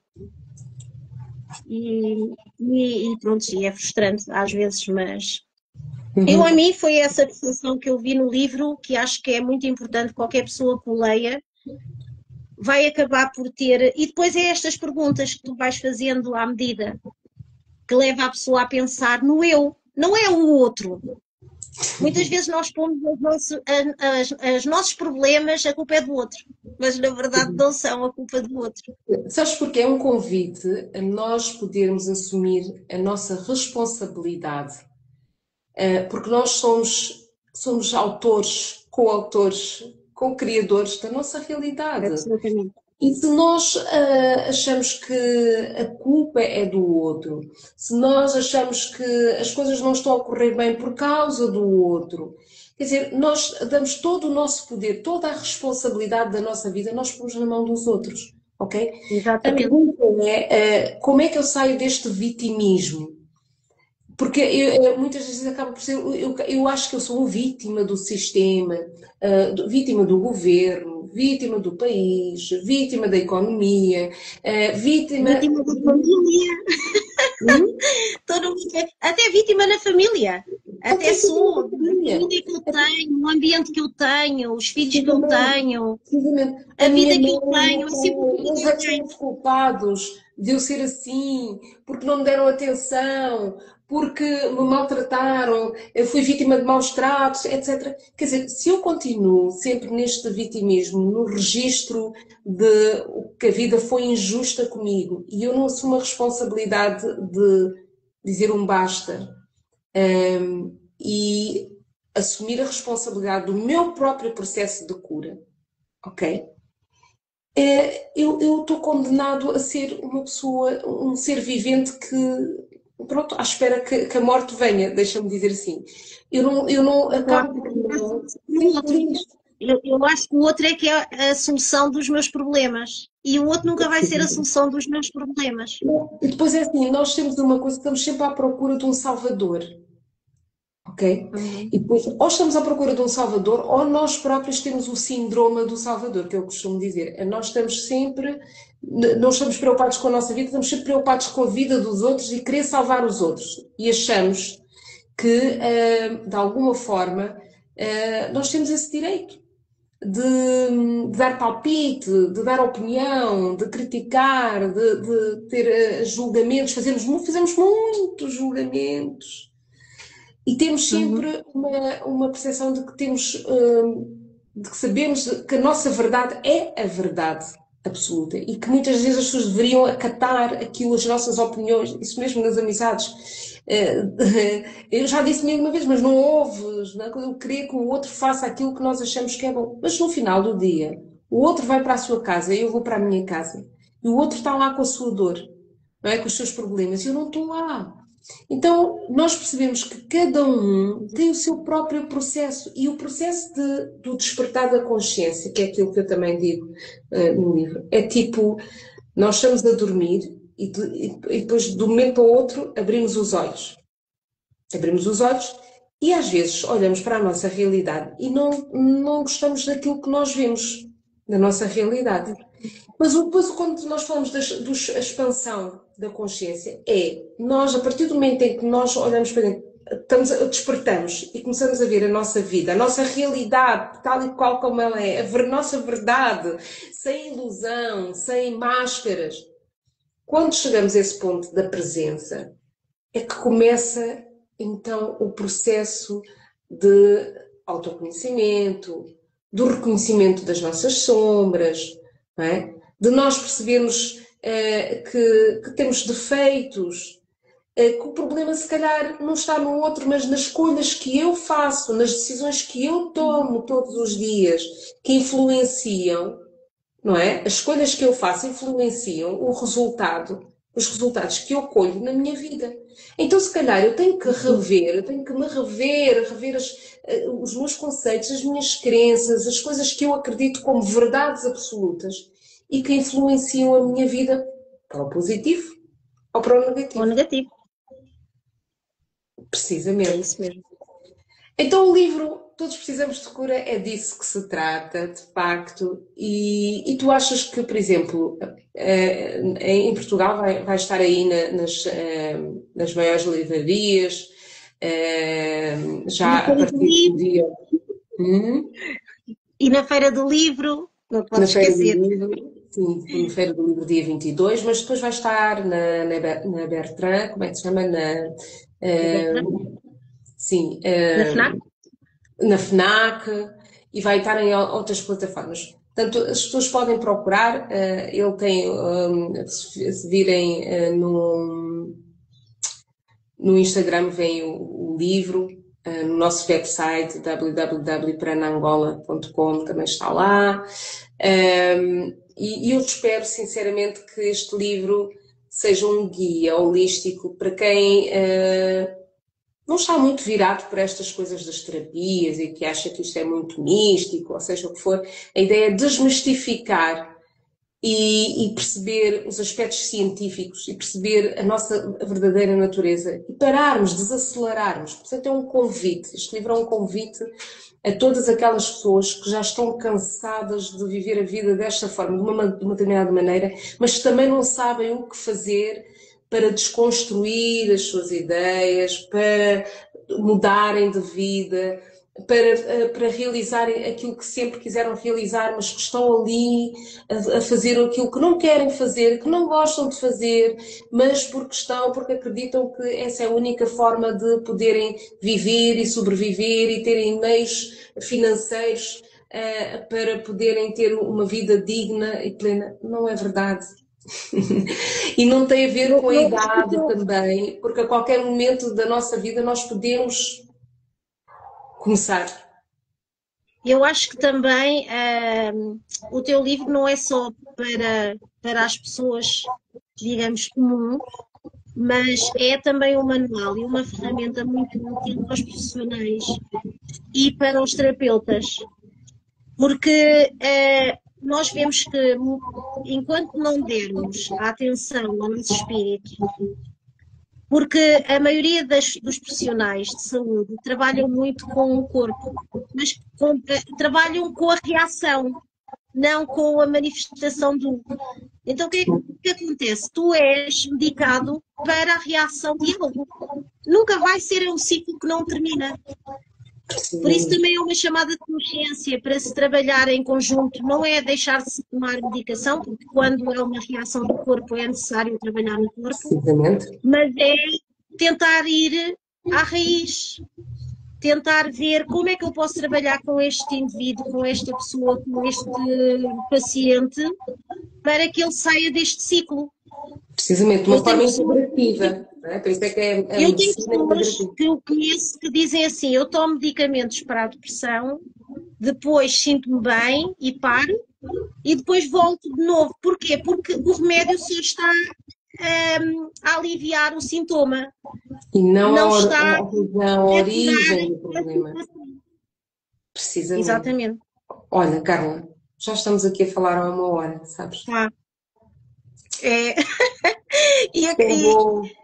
E pronto, e é frustrante às vezes, mas a mim foi essa percepção que eu vi no livro, que acho que é muito importante, qualquer pessoa que o leia vai acabar por ter, e depois é estas perguntas que tu vais fazendo à medida, que leva a pessoa a pensar no eu, não é o outro. Muitas vezes nós pomos os nossos problemas, a culpa é do outro, mas na verdade não são a culpa do outro. Sabes porque é um convite a nós podermos assumir a nossa responsabilidade, porque nós somos autores, coautores, co-criadores da nossa realidade. Absolutamente. E se nós achamos que a culpa é do outro, se nós achamos que as coisas não estão a correr bem por causa do outro, quer dizer, nós damos todo o nosso poder, toda a responsabilidade da nossa vida, nós pomos na mão dos outros. ok? A Exatamente. pergunta é, como é que eu saio deste vitimismo? Porque muitas vezes acaba por ser, eu acho que eu sou uma vítima do sistema, vítima do governo, vítima do país, vítima da economia, vítima. Vítima da família. Hum? Todo mundo, até vítima na família. Até sou, a família. família que eu tenho, o ambiente que eu tenho, os filhos que eu tenho, Precisamente. a vida minha que eu mãe, tenho, assim como eles é que são os culpados de eu ser assim, porque não me deram atenção, porque me maltrataram, eu fui vítima de maus tratos, etc. Quer dizer, se eu continuo sempre neste vitimismo, no registro de que a vida foi injusta comigo e eu não assumo a responsabilidade de dizer um basta, e assumir a responsabilidade do meu próprio processo de cura, ok? Eu estou condenado a ser uma pessoa, um ser vivente que, pronto, à espera que a morte venha, deixa-me dizer assim. Eu não acabo por não ser feliz. Eu acho que o outro é que é a solução dos meus problemas. E o outro nunca vai ser a solução dos meus problemas. E depois é assim, nós temos uma coisa, estamos sempre à procura de um salvador. Ok? Uhum. E depois, ou estamos à procura de um Salvador, ou nós próprios temos o síndrome do Salvador, que eu costumo dizer. Nós estamos sempre, não estamos preocupados com a nossa vida, estamos sempre preocupados com a vida dos outros e querer salvar os outros. E achamos que, de alguma forma, nós temos esse direito de dar palpite, de dar opinião, de criticar, de ter julgamentos. Fazemos muitos julgamentos. E temos Uhum. sempre uma percepção de que temos, de que sabemos que a nossa verdade é a verdade absoluta e que muitas vezes as pessoas deveriam acatar aquilo, as nossas opiniões, isso mesmo nas amizades. Eu já disse mesmo uma vez, mas não ouves, não é? Eu queria que o outro faça aquilo que nós achamos que é bom. Mas no final do dia, o outro vai para a sua casa e eu vou para a minha casa. E o outro está lá com a sua dor, não é? Com os seus problemas, e eu não estou lá. Então, nós percebemos que cada um tem o seu próprio processo e o processo do despertar da consciência, que é aquilo que eu também digo no livro, é tipo, nós estamos a dormir e depois de um momento para o outro abrimos os olhos. Abrimos os olhos e às vezes olhamos para a nossa realidade e não gostamos daquilo que nós vemos, da nossa realidade. Mas depois, quando nós falamos da expansão da consciência, nós, a partir do momento em que nós olhamos para dentro, despertamos e começamos a ver a nossa vida, a nossa realidade, tal e qual como ela é, a nossa verdade, sem ilusão, sem máscaras. Quando chegamos a esse ponto da presença, é que começa, então, o processo de autoconhecimento, do reconhecimento das nossas sombras, não é? De nós percebermos que temos defeitos, que o problema se calhar não está no outro, mas nas escolhas que eu faço, nas decisões que eu tomo todos os dias, que influenciam, não é? As escolhas que eu faço influenciam o resultado, os resultados que eu colho na minha vida. Então, se calhar, eu tenho que eu tenho que me rever os meus conceitos, as minhas crenças, as coisas que eu acredito como verdades absolutas e que influenciam a minha vida para o positivo ou para o negativo. Ou negativo. Precisamente. É isso mesmo. Então o livro Todos Precisamos de Cura é disso que se trata, de facto. E tu achas que, por exemplo, em Portugal vai estar aí nas maiores livrarias, já a partir do dia... E na Feira do Livro, não pode Na Feira do esquecer. Livro, sim, na Feira do Livro dia 22, mas depois vai estar na Bertrand, como é que se chama? Sim, Na FNAC? na FNAC, e vai estar em outras plataformas. Portanto, as pessoas podem procurar, ele tem, se virem no Instagram, vem o livro, no nosso website www.pranangola.com também está lá. E eu espero sinceramente que este livro seja um guia holístico para quem não está muito virado por estas coisas das terapias e que acha que isto é muito místico, ou seja o que for. A ideia é desmistificar e perceber os aspectos científicos e perceber a nossa verdadeira natureza e pararmos, desacelerarmos. Portanto, é um convite. Este livro é um convite a todas aquelas pessoas que já estão cansadas de viver a vida desta forma, de uma determinada maneira, mas que também não sabem o que fazer para desconstruir as suas ideias, para mudarem de vida, para realizarem aquilo que sempre quiseram realizar, mas que estão ali a fazer aquilo que não querem fazer, que não gostam de fazer, mas porque acreditam que essa é a única forma de poderem viver e sobreviver e terem meios financeiros para poderem ter uma vida digna e plena. Não é verdade. E não tem a ver com a idade também, porque a qualquer momento da nossa vida nós podemos começar. Eu acho que também o teu livro não é só para as pessoas, digamos, comuns, mas é também um manual e uma ferramenta muito útil para os profissionais e para os terapeutas, porque nós vemos que enquanto não dermos a atenção ao nosso espírito, porque a maioria dos profissionais de saúde trabalham muito com o corpo, mas trabalham com a reação, não com a manifestação do. Então, o que acontece? Tu és medicado para a reação de algo. Nunca vai ser um ciclo que não termina. Por isso também é uma chamada de consciência para se trabalhar em conjunto. Não é deixar de se tomar medicação, porque quando é uma reação do corpo é necessário trabalhar no corpo, mas é tentar ir à raiz, tentar ver como é que eu posso trabalhar com este indivíduo, com esta pessoa, com este paciente, para que ele saia deste ciclo. Precisamente, de uma forma integrativa. Por isso é que é eu tenho pessoas que eu conheço que dizem assim: eu tomo medicamentos para a depressão, depois sinto-me bem e paro, e depois volto de novo. Porquê? Porque o remédio só está a aliviar o sintoma. E não está a origem do problema. Precisamente. Exatamente. Olha, Carla, já estamos aqui a falar há uma hora, sabes?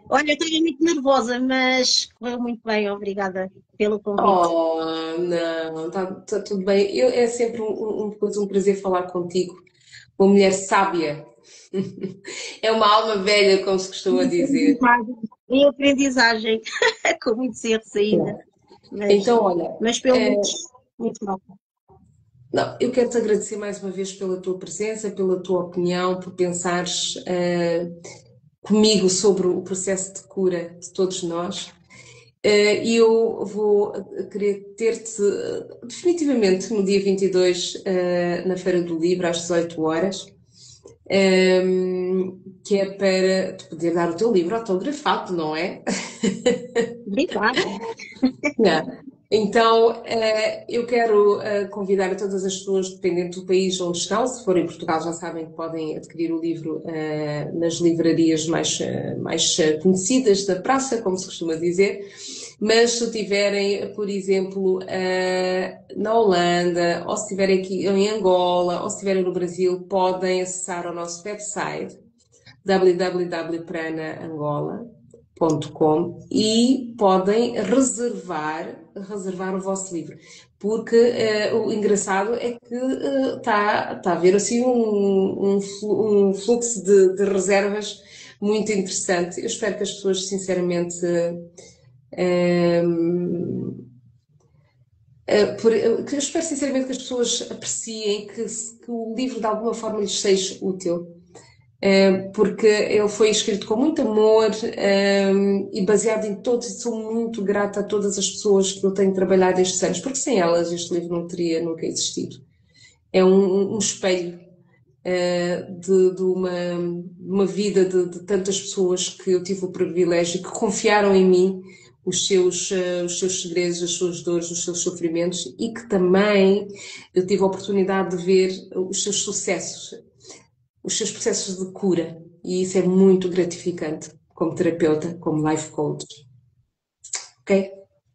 Olha, eu estou muito nervosa, mas correu muito bem, obrigada pelo convite. Oh, não, está tudo bem. É sempre um prazer falar contigo, uma mulher sábia. É uma alma velha, como se costuma dizer. Em aprendizagem, com muitos erros ainda. Então, olha. Mas pelo menos, muito mal. Não, eu quero-te agradecer mais uma vez pela tua presença, pela tua opinião, por pensares comigo sobre o processo de cura de todos nós. E eu vou querer ter-te definitivamente no dia 22 na Feira do Livro, às 18 horas, que é para te poder dar o teu livro autografado, não é? Obrigada. Não. Então, eu quero convidar a todas as pessoas, dependendo do país onde estão, se forem em Portugal já sabem que podem adquirir o livro nas livrarias mais conhecidas da praça, como se costuma dizer, mas se tiverem, por exemplo, na Holanda, ou se estiverem aqui em Angola, ou se estiverem no Brasil, podem acessar o nosso website www.pranaangola.com e podem reservar o vosso livro, porque o engraçado é que está a haver assim um fluxo de reservas muito interessante. Eu espero que as pessoas sinceramente eu espero sinceramente que as pessoas apreciem que o livro de alguma forma lhes seja útil. Porque ele foi escrito com muito amor e baseado em todos, e sou muito grata a todas as pessoas que eu tenho trabalhado estes anos, porque sem elas este livro não teria nunca existido. É um espelho de uma vida de tantas pessoas que eu tive o privilégio, que confiaram em mim os seus segredos, as suas dores, os seus sofrimentos, e que também eu tive a oportunidade de ver os seus sucessos, os seus processos de cura, e isso é muito gratificante como terapeuta, como life coach. Ok?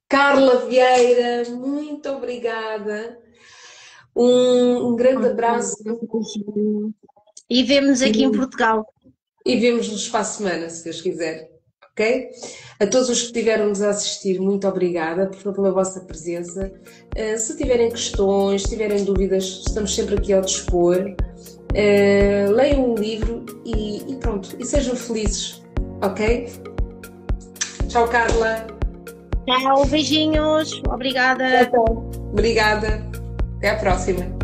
Carla Vieira, muito obrigada. Um grande abraço. E vemo-nos aqui em Portugal. E vemos-nos para a semana, se Deus quiser. Ok? A todos os que estiveram-nos a assistir, muito obrigada pela vossa presença. Se tiverem questões, se tiverem dúvidas, estamos sempre aqui ao dispor. Leiam um livro e pronto. E sejam felizes. Ok? Tchau, Carla. Tchau, beijinhos. Obrigada. Obrigada. Até à próxima.